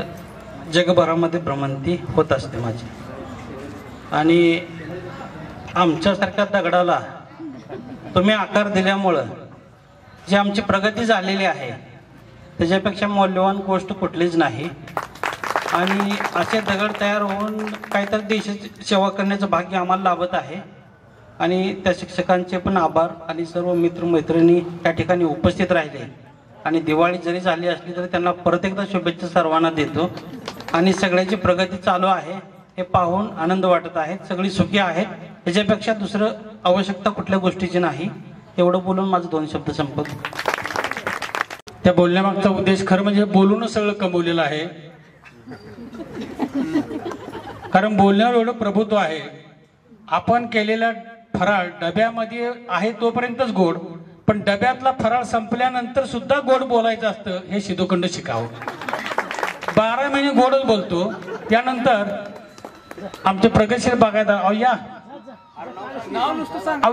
जगभरामध्ये भ्रमंती होत असते माझी. आणि आमच्यासारख्या दगडाला तुम्ही आकार दिल्यामुळं जी आमची प्रगती झालेली आहे त्याच्यापेक्षा मौल्यवान गोष्ट कुठलीच नाही. आणि असे दगड तयार होऊन काहीतरी देशाची सेवा करण्याचं भाग्य आम्हाला लाभत आहे. आणि त्या शिक्षकांचे पण आभार. आणि सर्व मित्रमैत्रिणी त्या ठिकाणी उपस्थित राहिले. आणि दिवाळी जरी झाली असली तरी त्यांना परत एकदा शुभेच्छा सर्वांना देतो. आणि सगळ्याची प्रगती चालू आहे हे पाहून आनंद वाटत आहे. सगळी सुखी आहेत, याच्यापेक्षा दुसरं आवश्यकता कुठल्या गोष्टीची नाही. एवढं बोलून माझं 2 शब्द संपवतो. त्या बोलण्यामागचा उद्देश खरं म्हणजे बोलूनच सगळं कमवलेलं आहे. कारण बोलण्यावर एवढं प्रभुत्व आहे. आपण केलेला फराळ डब्यामध्ये आहे तोपर्यंतच गोड, पण डब्यातला फराळ संपल्यानंतर सुद्धा गोड बोलायचं असतं हे शिदोखंड शिकावं. 12 महिने गोडच बोलतो. त्यानंतर आमचे प्रगतशील बागायतदार अहो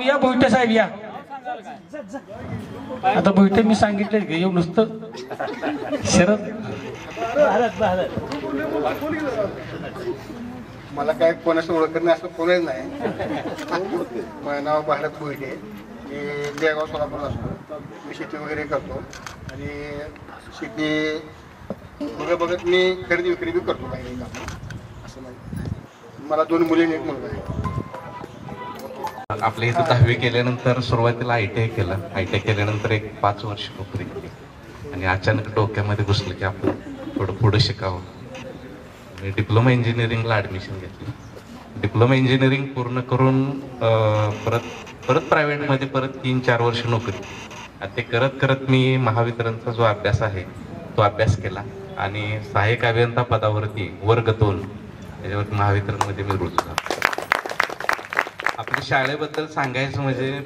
या भोईटे साहेब या. आता भोईटे मी सांगितलं की येऊ नुसतं शरद. मला काय कोणाचं ओळखत नाही असं कोणच नाही. माझं नाव भारत भोईटे. मी देगाव सोलापूर असतो. मी शेती वगैरे करतो आणि शेती बघत मी खरेदी विक्री बी करतो. काही काम असं नाही. मला 2 मुली आणि 1 मुलगा आहे. आपल्या इथं 10वी केल्यानंतर सुरुवातीला ITI केलं. ITI केल्यानंतर एक 5 वर्ष नोकरी केली आणि अचानक डोक्यामध्ये घुसलं की आपण थोडं पुढं शिकावं. मी डिप्लोमा इंजिनिअरिंगला ॲडमिशन घेतली. डिप्लोमा इंजिनिअरिंग पूर्ण करून परत प्रायव्हेटमध्ये 3-4 वर्ष नोकरी. आणि ते करत करत मी महावितरणचा जो अभ्यास आहे तो अभ्यास केला आणि सहाय्यक अभियंता पदावरती वर्ग 2 त्याच्यावरती महावितरणमध्ये मी रुजू झालो. आपल्या शाळेबद्दल सांगायचं म्हणजे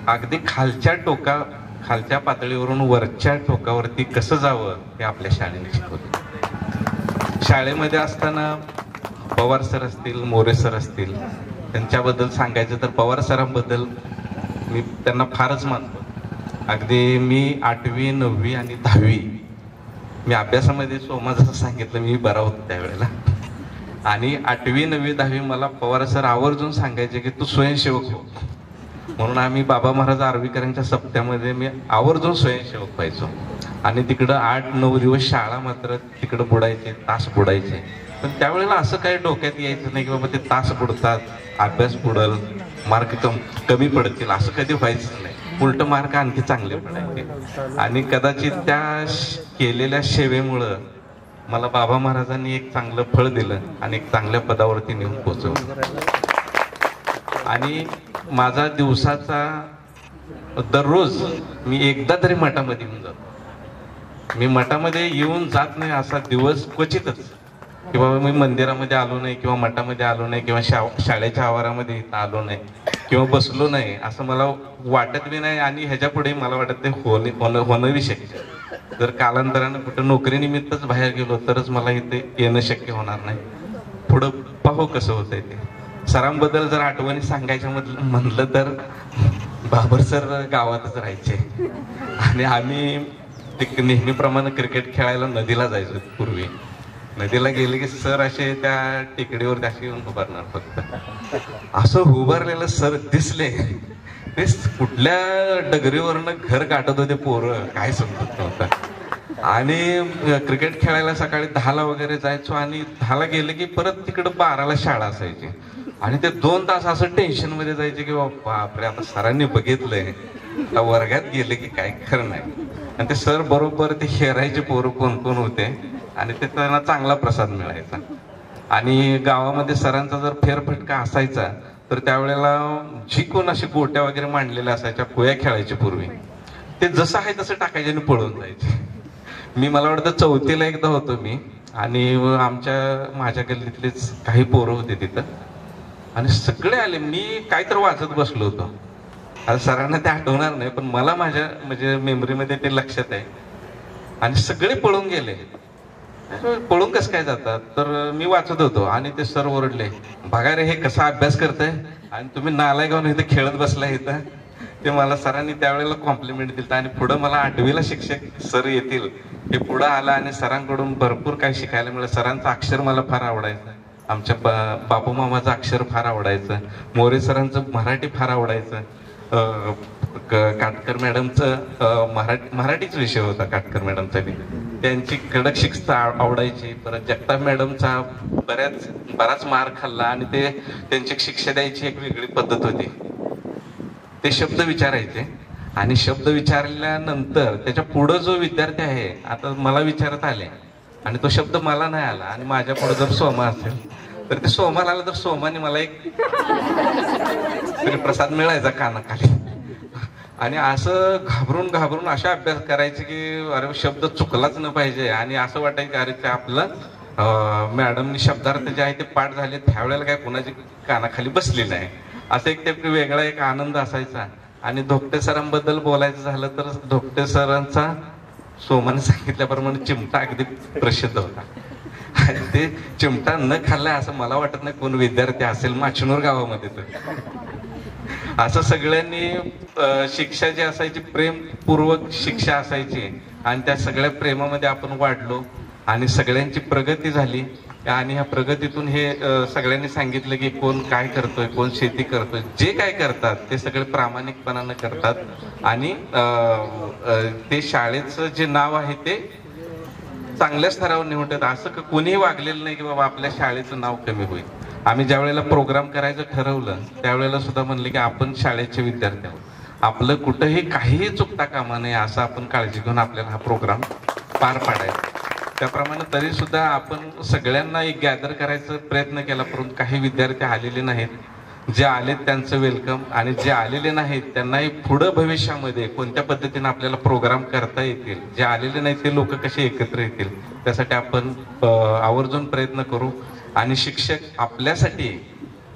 अगदी खालच्या पातळीवरून वरच्या टोकावरती कसं जावं हे आपल्या शाळेने शिकवलं. शाळेमध्ये असताना पवार सर असतील, मोरे सर असतील, त्यांच्याबद्दल सांगायचं तर पवार सरांबद्दल मी त्यांना फारच मानतो. अगदी मी 8वी 9वी आणि 10वी मी अभ्यासामध्ये सोमा जसं सांगितलं मी बरा होतो त्यावेळेला. आणि 8वी 9वी 10वी मला पवार सर आवर्जून सांगायचे की तू स्वयंसेवक हो. म्हणून आम्ही बाबा महाराज आर्वीकरांच्या सप्त्यामध्ये मी आवर्जून स्वयंसेवक व्हायचो. आणि तिकडं 8-9 दिवस शाळा मात्र तिकडं बुडायचे, तास बुडायचे. पण त्यावेळेला असं काही डोक्यात यायचं नाही की बाबा ते तास बुडतात, अभ्यास बुडल, मार्क कमी पडतील, असं कधी व्हायचं नाही. उलट मार्क आणखी चांगले पडायचे. आणि कदाचित त्या केलेल्या सेवेमुळं मला बाबा महाराजांनी एक चांगलं फळ दिलं आणि एक चांगल्या पदावरती नेऊन पोहोचवलं. आणि माझा दिवसाचा दररोज मी एकदा तरी मठामध्ये येऊन जातो. मी मठामध्ये येऊन जात नाही असा दिवस क्वचितच की बाबा मी मंदिरामध्ये आलो नाही किंवा मठामध्ये आलो नाही किंवा शाळेच्या आवारामध्ये इथं आलो नाही किंवा बसलो नाही असं मला वाटत बी नाही. आणि ह्याच्या पुढे मला वाटत ते होणं शक्य. जर कालांतरानं कुठं नोकरीनिमित्तच बाहेर गेलो तरच मला इथे येणं शक्य होणार नाही. पुढं पाहू कसं होतंय ते. सरांबद्दल जर आठवणी सांगायच्या म्हटलं तर बाबर सर गावातच राहायचे आणि आम्ही नेहमीप्रमाणे क्रिकेट खेळायला नदीला जायचो. पूर्वी नदीला गेले की सर असे त्या टेकडीवर असे येऊन उभारणार. फक्त असं उभारलेलं सर दिसले ते कुठल्या डगरीवरनं घर गाठत होते पोरं काय समजत नव्हतं. आणि क्रिकेट खेळायला सकाळी 10ला वगैरे जायचो आणि 10ला गेले की परत तिकडं 12ला शाळा असायची. आणि ते 2 तास असं टेन्शन मध्ये जायचे की बापरे आता सरांनी बघितलंय, वर्गात गेले की काय खरं नाही. आणि ते सर बरोबर ते हेरायचे पोरं कोण कोण होते आणि ते त्यांना चांगला प्रसाद मिळायचा. आणि गावामध्ये सरांचा जर फेरफटका असायचा तर त्यावेळेला जी कोण अशी गोट्या वगैरे मांडलेल्या असायच्या, पोया खेळायचे पूर्वी, ते जसं आहे तसं टाकायचे आणि पळून जायचे. मला वाटतं 4थीला एकदा होतो मी आणि माझ्या गल्लीतलेच काही पोरं होते तिथं आणि सगळे आले. मी काहीतरी वाचत बसलो होतो. आता सरांना ते आठवणार नाही पण मला माझ्या म्हणजे मेमरीमध्ये ते लक्षात आहे. आणि सगळे पळून गेले. पळून कसं काय जातात तर मी वाचत होतो आणि ते सर ओरडले, बघा रे हे कसा अभ्यास करताय आणि तुम्ही नालाय गावून इथे खेळत बसलाय इथं. ते मला सरांनी त्यावेळेला कॉम्प्लिमेंट दिलं. आणि पुढं मला 8वीला शिक्षक सर येतील हे पुढं आलं आणि सरांकडून भरपूर काही शिकायला मिळालं. सरांचं अक्षर मला फार आवडायचं. आमच्या बापू मामाचं अक्षर फार आवडायचं. मोरे सरांचं मराठी फार आवडायचं. काटकर मॅडमचं मराठीच विषय होता. काटकर मॅडमचा बी त्यांची कडक शिस्त आवडायची. परत जगताप मॅडमचा बराच मार खाल्ला आणि ते त्यांची शिक्षा द्यायची एक वेगळी पद्धत होती. ते शब्द विचारायचे आणि शब्द विचारल्यानंतर त्याच्या पुढं जो विद्यार्थी आहे, आता मला विचारत आले आणि तो शब्द मला नाही आला आणि माझ्या पुढे जर सोमा असेल तर ते सोमाला आलं तर सोमाने मला एक प्रसाद मिळायचा कानाखाली. आणि असं घाबरून घाबरून अशा अभ्यास करायचे की अरे शब्द चुकलाच न पाहिजे, आणि असं वाटायचं अरे ते आपलं मॅडमनी शब्दार्थ जे आहे ते पाठ झाले त्यावेळेला काय कोणाची कानाखाली बसली नाही, असं एक ते वेगळा एक आनंद असायचा. आणि धोपटे सरांबद्दल बोलायचं झालं तर धोपटे सरांचा सोमाने सांगितल्याप्रमाणे चिमटा अगदी प्रसिद्ध होता, आणि ते चिमटा न खाल्लाय असं मला वाटत नाही कोण विद्यार्थी असेल माचनूर गावामध्ये. तर असं सगळ्यांनी शिक्षा जी असायची प्रेमपूर्वक शिक्षा असायची, आणि त्या सगळ्या प्रेमामध्ये आपण वाढलो आणि सगळ्यांची प्रगती झाली. आणि ह्या प्रगतीतून हे सगळ्यांनी सांगितलं की कोण काय करतोय, कोण शेती करतोय, जे काय करतात ते सगळे प्रामाणिकपणानं करतात. आणि ते शाळेचं जे नाव आहे ते चांगल्या स्तरावर निवडतात. असं कोणीही वागलेलं नाही की बाबा आपल्या शाळेचं नाव कमी होईल. आम्ही ज्या वेळेला प्रोग्राम करायचं ठरवलं त्यावेळेला सुद्धा म्हणले की आपण शाळेचे विद्यार्थी आहोत, आपलं कुठंही काहीही चुकता कामा नये असं आपण काळजी घेऊन आपल्याला हा प्रोग्राम पार पाडायचा. त्याप्रमाणे तरी सुद्धा आपण सगळ्यांना एक गॅदर करायचा प्रयत्न केला, परंतु काही विद्यार्थी आलेले नाहीत. जे आलेत त्यांचं वेलकम, आणि जे आलेले नाहीत त्यांनाही पुढं भविष्यामध्ये कोणत्या पद्धतीने आपल्याला प्रोग्राम करता येतील, जे आलेले नाहीत ते लोक कसे एकत्र येतील त्यासाठी आपण आवर्जून प्रयत्न करू. आणि शिक्षक आपल्यासाठी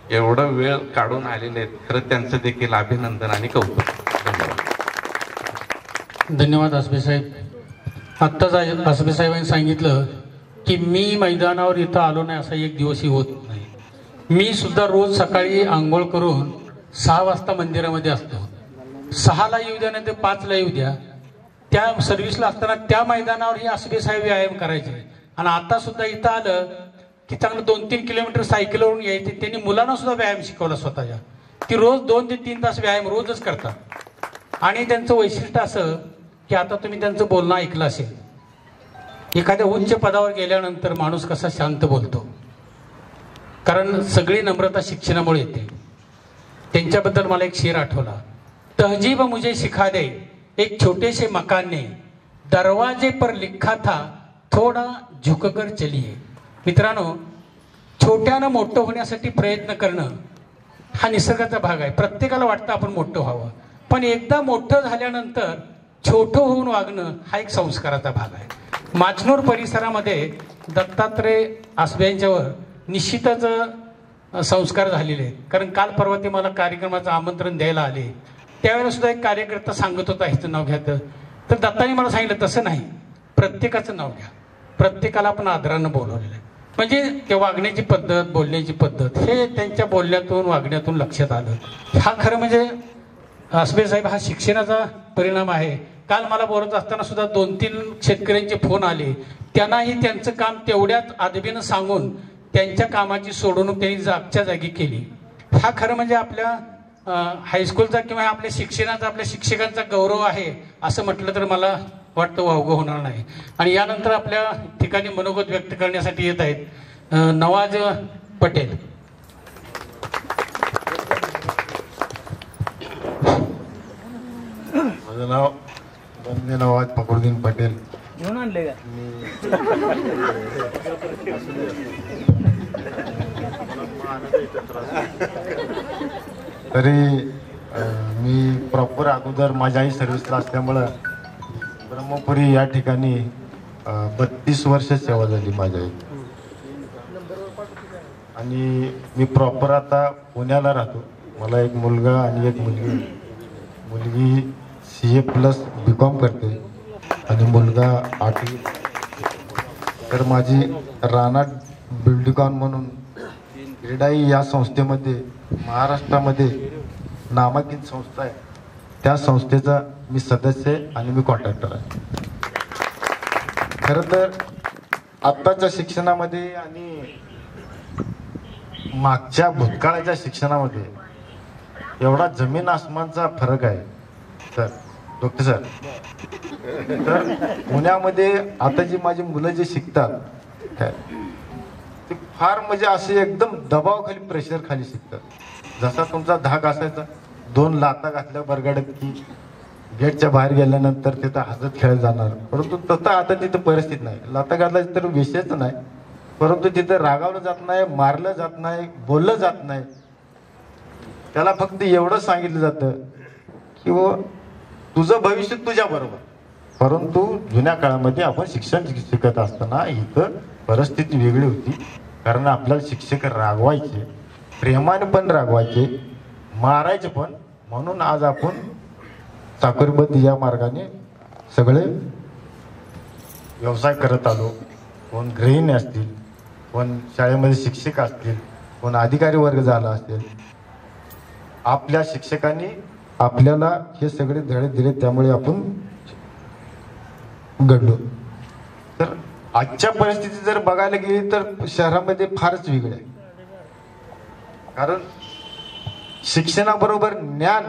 एवढा वेळ काढून आलेले आहेत, खरं त्यांचं देखील अभिनंदन आणि कौतुक. धन्यवाद आसबे साहेब. आत्ताच आसबे साहेबांनी सांगितलं की मी मैदानावर इथं आलो नाही असा एक दिवसही होत नाही. मी सुद्धा रोज सकाळी आंघोळ करून 6 वाजता मंदिरामध्ये असतो. 6ला येऊ द्या नाही तर 5ला येऊ द्या. त्या सर्व्हिसला असताना त्या मैदानावर ही आसबे साहेब व्यायाम करायचे. आणि आता सुद्धा इथं आलं की चांगलं 2-3 किलोमीटर सायकलवरून यायचे. त्यांनी मुलांना सुद्धा व्यायाम शिकवला स्वतःच्या. ती रोज 2 ते 3 तास व्यायाम रोजच करतात. आणि त्यांचं वैशिष्ट्य असं की आता तुम्ही त्यांचं बोलणं ऐकलं असेल, एखाद्या उच्च पदावर गेल्यानंतर माणूस कसा शांत बोलतो, कारण सगळी नम्रता शिक्षणामुळे येते. त्यांच्याबद्दल मला एक शेर आठवला. तहजीब मुझे सिखा दे एक छोटे से मकान ने, दरवाजे पर लिखा था थोडा झुककर चलिए. मित्रांनो, छोट्यानं मोठं होण्यासाठी प्रयत्न करणं हा निसर्गाचा भाग आहे. प्रत्येकाला वाटतं आपण मोठं व्हावं, पण एकदा मोठं झाल्यानंतर छोटं होऊन वागणं हा एक संस्काराचा भाग आहे. माचनूर परिसरामध्ये दत्तात्रय आसबे यांच्यावर निश्चितच संस्कार झालेले आहेत. कारण काल परवा ते मला कार्यक्रमाचं आमंत्रण द्यायला आले, त्यावेळेला सुद्धा एक कार्यकर्ता सांगत होता ह्याचं नाव घ्यायचं. तर दत्तानी मला सांगितलं तसं नाही, प्रत्येकाचं नाव घ्या, प्रत्येकाला आपण आदरानं बोलवलेलं आहे. म्हणजे ते वागण्याची पद्धत, बोलण्याची पद्धत हे त्यांच्या बोलण्यातून वागण्यातून लक्षात आलं. हा खरं म्हणजे आसबे साहेब हा शिक्षणाचा परिणाम आहे. काल मला बोलत असताना सुद्धा 2-3 शेतकऱ्यांचे फोन आले, त्यांनाही त्यांचं काम तेवढ्याच अदबीनं सांगून त्यांच्या कामाची सोडवणूक त्यांनी जागच्या जागी केली. हा खरं म्हणजे आपल्या हायस्कूलचा किंवा आपल्या शिक्षणाचा, आपल्या शिक्षकांचा गौरव आहे असं म्हटलं तर मला वाटतं वावगं होणार नाही. आणि यानंतर आपल्या ठिकाणी मनोगत व्यक्त करण्यासाठी येत आहेत नवाज पटेल. माझं नाव बंदे नवाज फखरुद्दीन पटेल. घेऊन आणले का? तरी मी प्रॉपर अगोदर माझ्याही सर्व्हिसला असल्यामुळं ब्रह्मपुरी या ठिकाणी 32 वर्ष सेवा झाली माझ्या इथे. आणि मी प्रॉपर आता पुण्याला राहतो. मला एक मुलगा आणि एक मुलगी. मुलगी CA+ BCom करते आणि मुलगा 8वी. तर माझी राणा बिल्डिकॉन म्हणून क्रीडाई या संस्थेमध्ये महाराष्ट्रामध्ये नामांकित संस्था आहे, त्या संस्थेचा मी सदस्य आहे आणि मी कॉन्ट्रॅक्टर आहे. खरं तर आत्ताच्या शिक्षणामध्ये आणि मागच्या भूतकाळाच्या शिक्षणामध्ये एवढा जमीन आसमानचा फरक आहे. सर डॉक्टर सर, तर पुण्यामध्ये आता जी माझी मुलं जे शिकतात काय ते फार म्हणजे असे एकदम दबावाखाली, प्रेशर खाली शिकतात. जसा तुमचा धाक असायचा, 2 लाथा घातल्या बरगाड्यात की गेटच्या बाहेर गेल्यानंतर तिथं हसत खेळत जाणार, परंतु तसं आता तिथं परिस्थिती नाही. लाथा घातल्याची तर विषयच नाही, परंतु तिथं रागावलं जात नाही, मारलं जात नाही, बोललं जात नाही. त्याला फक्त एवढं सांगितलं जातं की तुझं भविष्य तुझ्या बरोबर. परंतु जुन्या काळामध्ये आपण शिक्षण शिकत असताना इथं परिस्थिती वेगळी होती. कारण आपल्याला शिक्षक रागवायचे, प्रेमाने पण रागवायचे, मारायचे पण. म्हणून आज आपण चाकरीबद्ध या मार्गाने सगळे व्यवसाय करत आलो. कोण गृहिणी असतील, कोण शाळेमध्ये शिक्षक असतील, कोण अधिकारी वर्ग झाला असेल. आपल्या शिक्षकांनी आपल्याला हे सगळे धडे दिले, त्यामुळे आपण घडलो. तर आजच्या परिस्थिती जर बघायला गेली तर शहरामध्ये फारच वेगळी आहे. कारण शिक्षणाबरोबर ज्ञान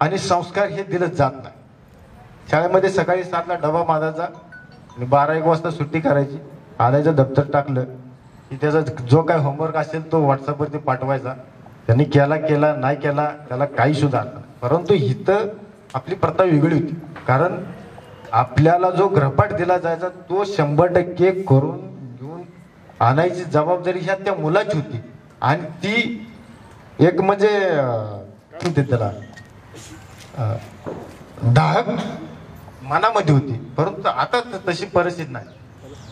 आणि संस्कार हे दिलं जात नाही. शाळेमध्ये सकाळी 7ला डबा बांधायचा आणि 12-1 वाजता सुट्टी करायची. आणायचं दप्तर टाकलं की त्याचा जो काय होमवर्क असेल तो व्हॉट्सअपवरती पाठवायचा. त्यांनी केला नाही केला त्याला काही सुद्धा नाही. परंतु इथं आपली प्रथा वेगळी होती. कारण आपल्याला जो गृहपाठ दिला जायचा तो 100% करून घेऊन आणायची जबाबदारी ह्या त्या मुलाची होती. आणि ती एक म्हणजे त्याला दाहक मनामध्ये होती. परंतु आता तशी परिस्थिती नाही.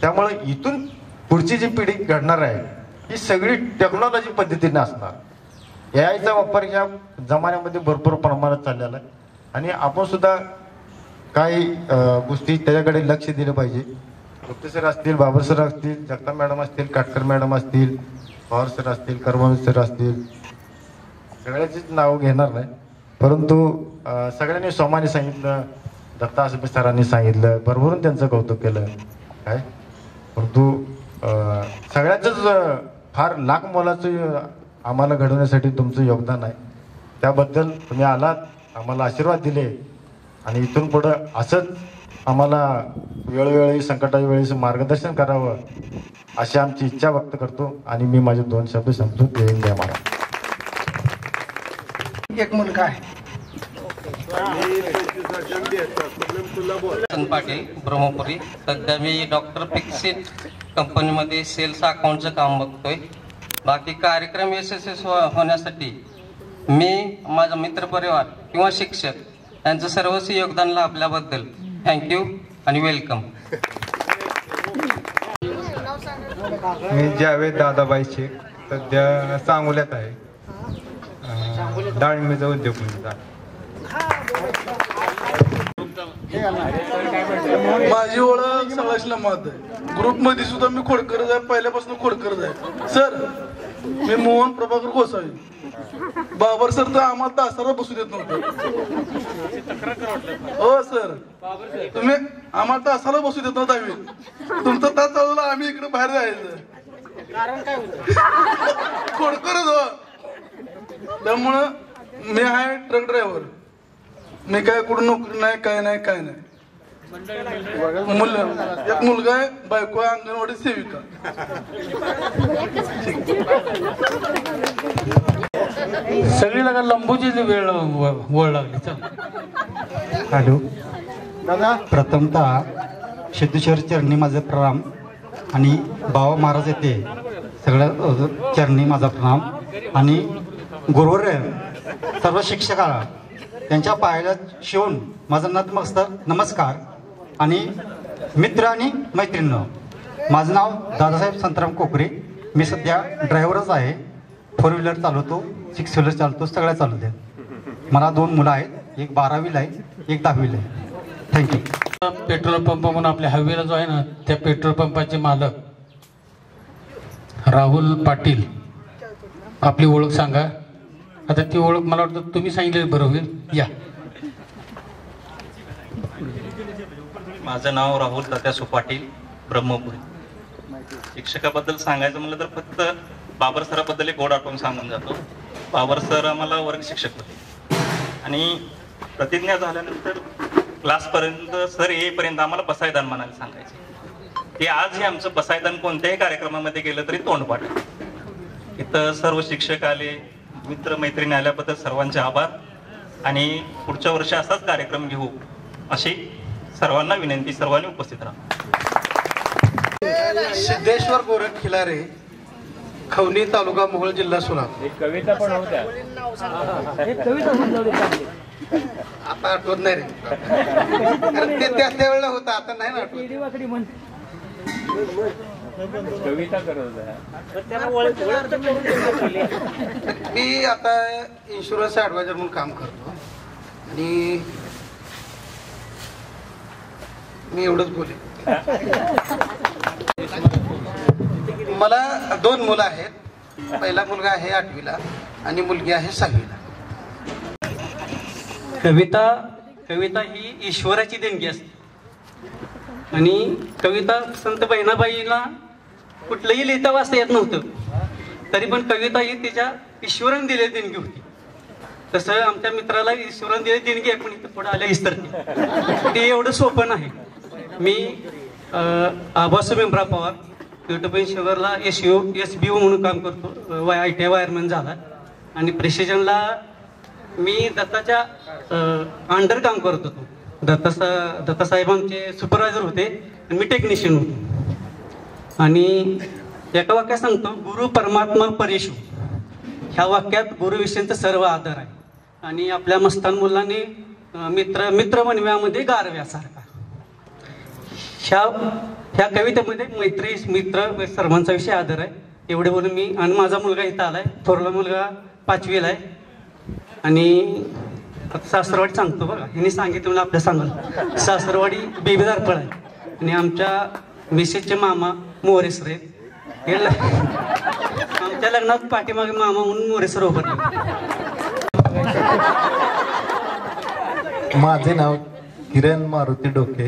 त्यामुळे इथून पुढची जी पिढी घडणार आहे ही सगळी टेक्नॉलॉजी पद्धतीने असणार. याचा वापर ह्या जमान्यामध्ये भरपूर प्रमाणात चाललेला आहे. आणि आपण सुद्धा काही गोष्टी त्याच्याकडे लक्ष दिलं पाहिजे. गुप्ते सर असतील, बाबर सर असतील, जगताप मॅडम असतील, काटकर मॅडम असतील, पवार सर असतील, करमळकर सर असतील, सगळ्याचीच नाव घेणार नाही. परंतु सगळ्यांनी सोमाने सांगितलं, दत्ता आसबे सरांनी सांगितलं, भरभरून त्यांचं कौतुक केलं काय. परंतु सगळ्याच फार लाख मोलाचं आम्हाला घडवण्यासाठी तुमचं योगदान आहे. त्याबद्दल तुम्ही आलात, आम्हाला आशीर्वाद दिले आणि इथून पुढं असंच आम्हाला वेळोवेळी संकटाच्या वेळेस मार्गदर्शन करावं अशी आमची इच्छा व्यक्त करतो. आणि मी माझे 2 शब्द संपतो. येऊन द्या मला. एक मुलगा आहे पाटील, ब्रह्मपुरी. सध्या मी डॉक्टर फिक्सिट कंपनीमध्ये सेल्स अकाउंटचं काम बघतोय. बाकी कार्यक्रम यशस्वी होण्यासाठी मी, माझा मित्रपरिवार किंवा शिक्षक यांचं सर्वस्वी योगदान लाभल्याबद्दल थँक्यू आणि वेलकम. मी जावेद दादाबाई शेख, सध्या सांगोल्यात आहे. डाळिंबीचा उद्योग म्हणजे. माझी ओळख सगळ्याला माहित आहे. ग्रुपमध्ये सुद्धा मी खोडकरच आहे, पहिल्यापासून खोडकरच आहे. सर, मी मोहन प्रभाकर गोसावी. बाबर सर तर आम्हाला तासाला बसू देत नव्हतं. हो सर, तुम्ही आम्हाला तासाला बसू देत नव्हता. आम्ही तुमचा तास चालवला, आम्ही इकडे बाहेर जायचं. खोडकरच हो. त्यामुळं मी आहे ट्रक ड्रायव्हर. मी काय कुठं नोकरी नाही, काय नाही, काय नाही. एक मुलगा आहे, बायको आहे, अंगणवाडी सेविका. सगळी लगा लंबूची वेळ वळ लागली. हॅलो दादा, प्रथमतः सिद्धेश्वर चरणी माझं प्रणाम आणि बाबा महाराज येते सगळ्या चरणी माझा प्रणाम. आणि गुरुवर्य सर्व शिक्षकाला त्यांच्या पायाला शिवून माझा नतमस्तक नमस्कार. आणि मित्र आणि मैत्रिणी, माझं नाव दादासाहेब संतराम कोकरे. मी सध्या ड्रायव्हरच आहे. 4 व्हीलर चालवतो, 6 व्हीलर चालवतो, सगळ्या चालवते. मला 2 मुलं आहेत, एक 12वीला आहे, एक 10वीला आहे. थँक्यू. पेट्रोल पंप म्हणून आपल्या हवेला जो आहे ना, त्या पेट्रोल पंपाचे मालक राहुल पाटील, आपली ओळख सांगा. आता ती ओळख मला वाटतं तुम्ही सांगितलेली बरं होईल. या. माझं नाव राहुल तात्यासू पाटील, ब्रह्मपुरी. शिक्षकाबद्दल सांगायचं म्हणलं तर फक्त बाबर सराबद्दल एक गोड आठवण सांगून जातो. बाबर सर आम्हाला वर्ग शिक्षक होते आणि प्रतिज्ञा झाल्यानंतर क्लासपर्यंत सर येईपर्यंत आम्हाला बसायदान म्हणायला सांगायचे. ते आजही आमचं बसायदान कोणत्याही कार्यक्रमामध्ये गेलं तरी तोंडपाठ. इथं सर्व शिक्षक आले, मित्र मैत्रिणी आल्याबद्दल सर्वांचे आभार. आणि पुढच्या वर्षी असाच कार्यक्रम घेऊ अशी सर्वांना विनंती. सर्वांनी उपस्थित राहा. सिद्धेश्वर गोरख खिलारे, खवणी तालुका मोहोळ जिल्हा सोलापूर. एक कविता पण होत्या. आता आठवत नाही रे कारण ते त्या वेळेला होतं आता नाही ना आठवत. मी आता इन्शुरन्स ऍडवायझर म्हणून काम करतो आणि मी एवढंच बोले. मला 2 मुलं आहेत. पहिला मुलगा आहे 8वीला आणि मुलगी आहे 6वीला. कविता ही ईश्वराची देणगी असते आणि कविता संत बहिणाबाईला कुठलंही लिहिता वाचता येत नव्हतं, तरी पण कविता ही तिच्या ईश्वराने दिलेली देणगी होती. तसं आमच्या मित्राला ईश्वराने दिलेली देणगी आहे, पण इथं पुढे आल्या विसरते. ते एवढं सोपं नाही. मी आभासू मेंबरा पवार युट्यूब शुगरला SBO म्हणून काम करतो. ITI वायरमॅन झाला आणि प्रिसिजनला मी दत्ताच्या अंडर काम करत होतो. दत्तासाहेब आमचे सुपरवायझर होते आणि मी टेक्निशियन होतो. आणि एका वाक्यात सांगतो, गुरु परमात्मा परेशू. ह्या वाक्यात गुरुविषयींचा सर्व आदर आहे आणि आपल्या मस्तान मुलांनी मित्र म्हणव्यामध्ये गारव्यासारखा. ह्या कवितेमध्ये मित्र सर्वांचा विषय आदर आहे. एवढे बोलून मी आणि माझा मुलगा इथं आलाय. थोरला मुलगा 5वीला आहे आणि सासरवाडी सांगतो बघा, ह्यांनी सांगितलं मला आपल्या सांगाल. सासरवाडी बेबीदारपळ आहे आणि आमच्या मिसेसचे मामा मोरेसर आहेत. आमच्या लग्नात पाठीमागे मामा म्हणून मोरेसर उभं. माझे नाव किरण मारुती डोके.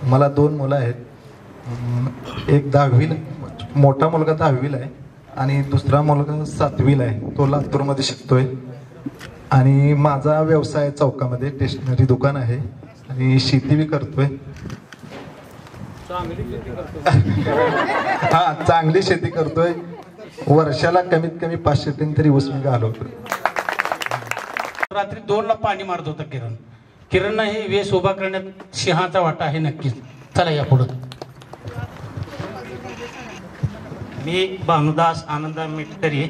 मला 2 मुलं आहेत. एक 10वीला, मोठा मुलगा 10वीला आहे आणि दुसरा मुलगा 7वीला आहे. तो लातूरमध्ये शिकतोय. आणि माझा व्यवसाय चौकामध्ये स्टेशनरी दुकान आहे आणि शेती बी करतोय. हा, चांगली शेती करतोय. वर्षाला कमीत कमी 500 टन तरी ऊस मी घालवतो. रात्री 2ला पाणी मारत होता किरणनं हे वेश उभा करण्यात सिंहाचा वाटा आहे नक्कीच. चला या पुढं. मी भानुदास आनंद मिटकरी.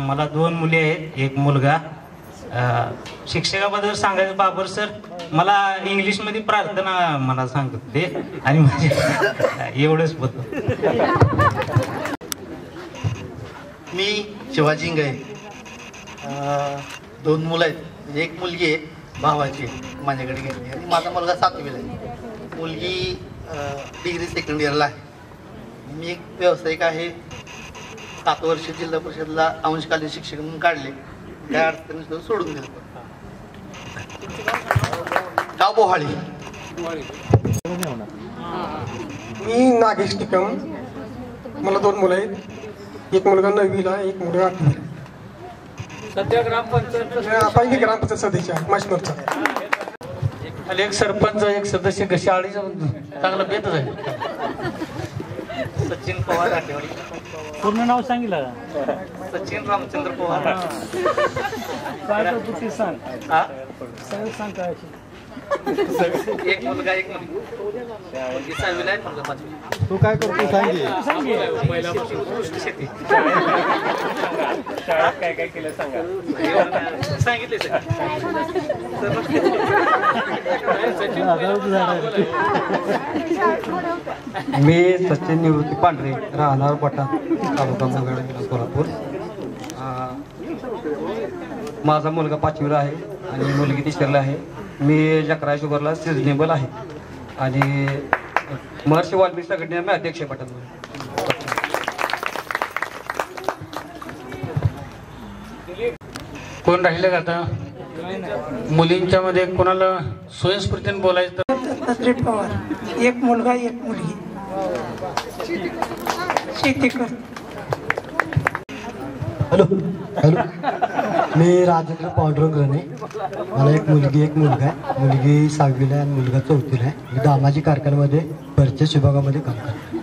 मला 2 मुली आहेत, 1 मुलगा. शिक्षकाबद्दल सांगायचं, बाबर सर मला इंग्लिशमध्ये प्रार्थना मला सांगत होते आणि माझे एवढंच होतं. मी शिवाजी इंगळे. 2 मुलं आहेत. 1 मुलगी आहे भावाची माझ्याकडे घेतली आणि माझा मुलगा 7वीला आहे. मुलगी डिग्री सेकंड इयरला आहे. मी एक व्यावसायिक आहे. 7 वर्ष जिल्हा परिषदला अंशकालीन शिक्षक म्हणून काढले. त्या अडचणी सोडून दिलं. गाव बोहाळी. मी नागेश टिकम. मला 2 मुलं आहेत. 1 मुलगा 9वीला, 1 मुलगा 8वीला. सध्या ग्रामपंचायत आपण ग्रामपंचायत सदस्य आहे माशनूरचा. एक सरपंच, एक सदस्य कशी आळीचा चांगला बेतच आहे. सचिन पवार आठवडी. पूर्ण नाव सांगितलं. सचिन रामचंद्र पवार. काय सांग सांग काय. 1 मुलगा 1 मुलगी 6वीला आहे, मुलगा 5वीला. तू काय करतो सांग. उत्कृष्ट शेती. शाळेत काय काय केलं सांगा. सांगितले सर. मी सचिन निवृत्ती पांढरे, राहणार पटा, तालुका मंगळ, सोलापूर. माझा मुलगा 5वीला आहे आणि मुलगी 3रीला आहे. मी जकरा शुगरला सिजनेबल आहे आणि महर्षी वाल्मिकी संघटनेला मी अध्यक्ष आहे पटात. कोण राहिलं का आता? मुलींच्या मध्ये कोणाला स्वयंस्फूर्तीने बोलायचं? दत्तात्रय पवार. 1 मुलगा 1 मुलगी. शेती कर. Hello hello. मी राजेंद्र पांडुरंग रणे. मला 1 मुलगी 1 मुलगा आहे. मुलगी 6वीला आहे आणि मुलगा 4थीला आहे. मी दामाजी कारखान्यामध्ये परचेस विभागामध्ये काम करतो.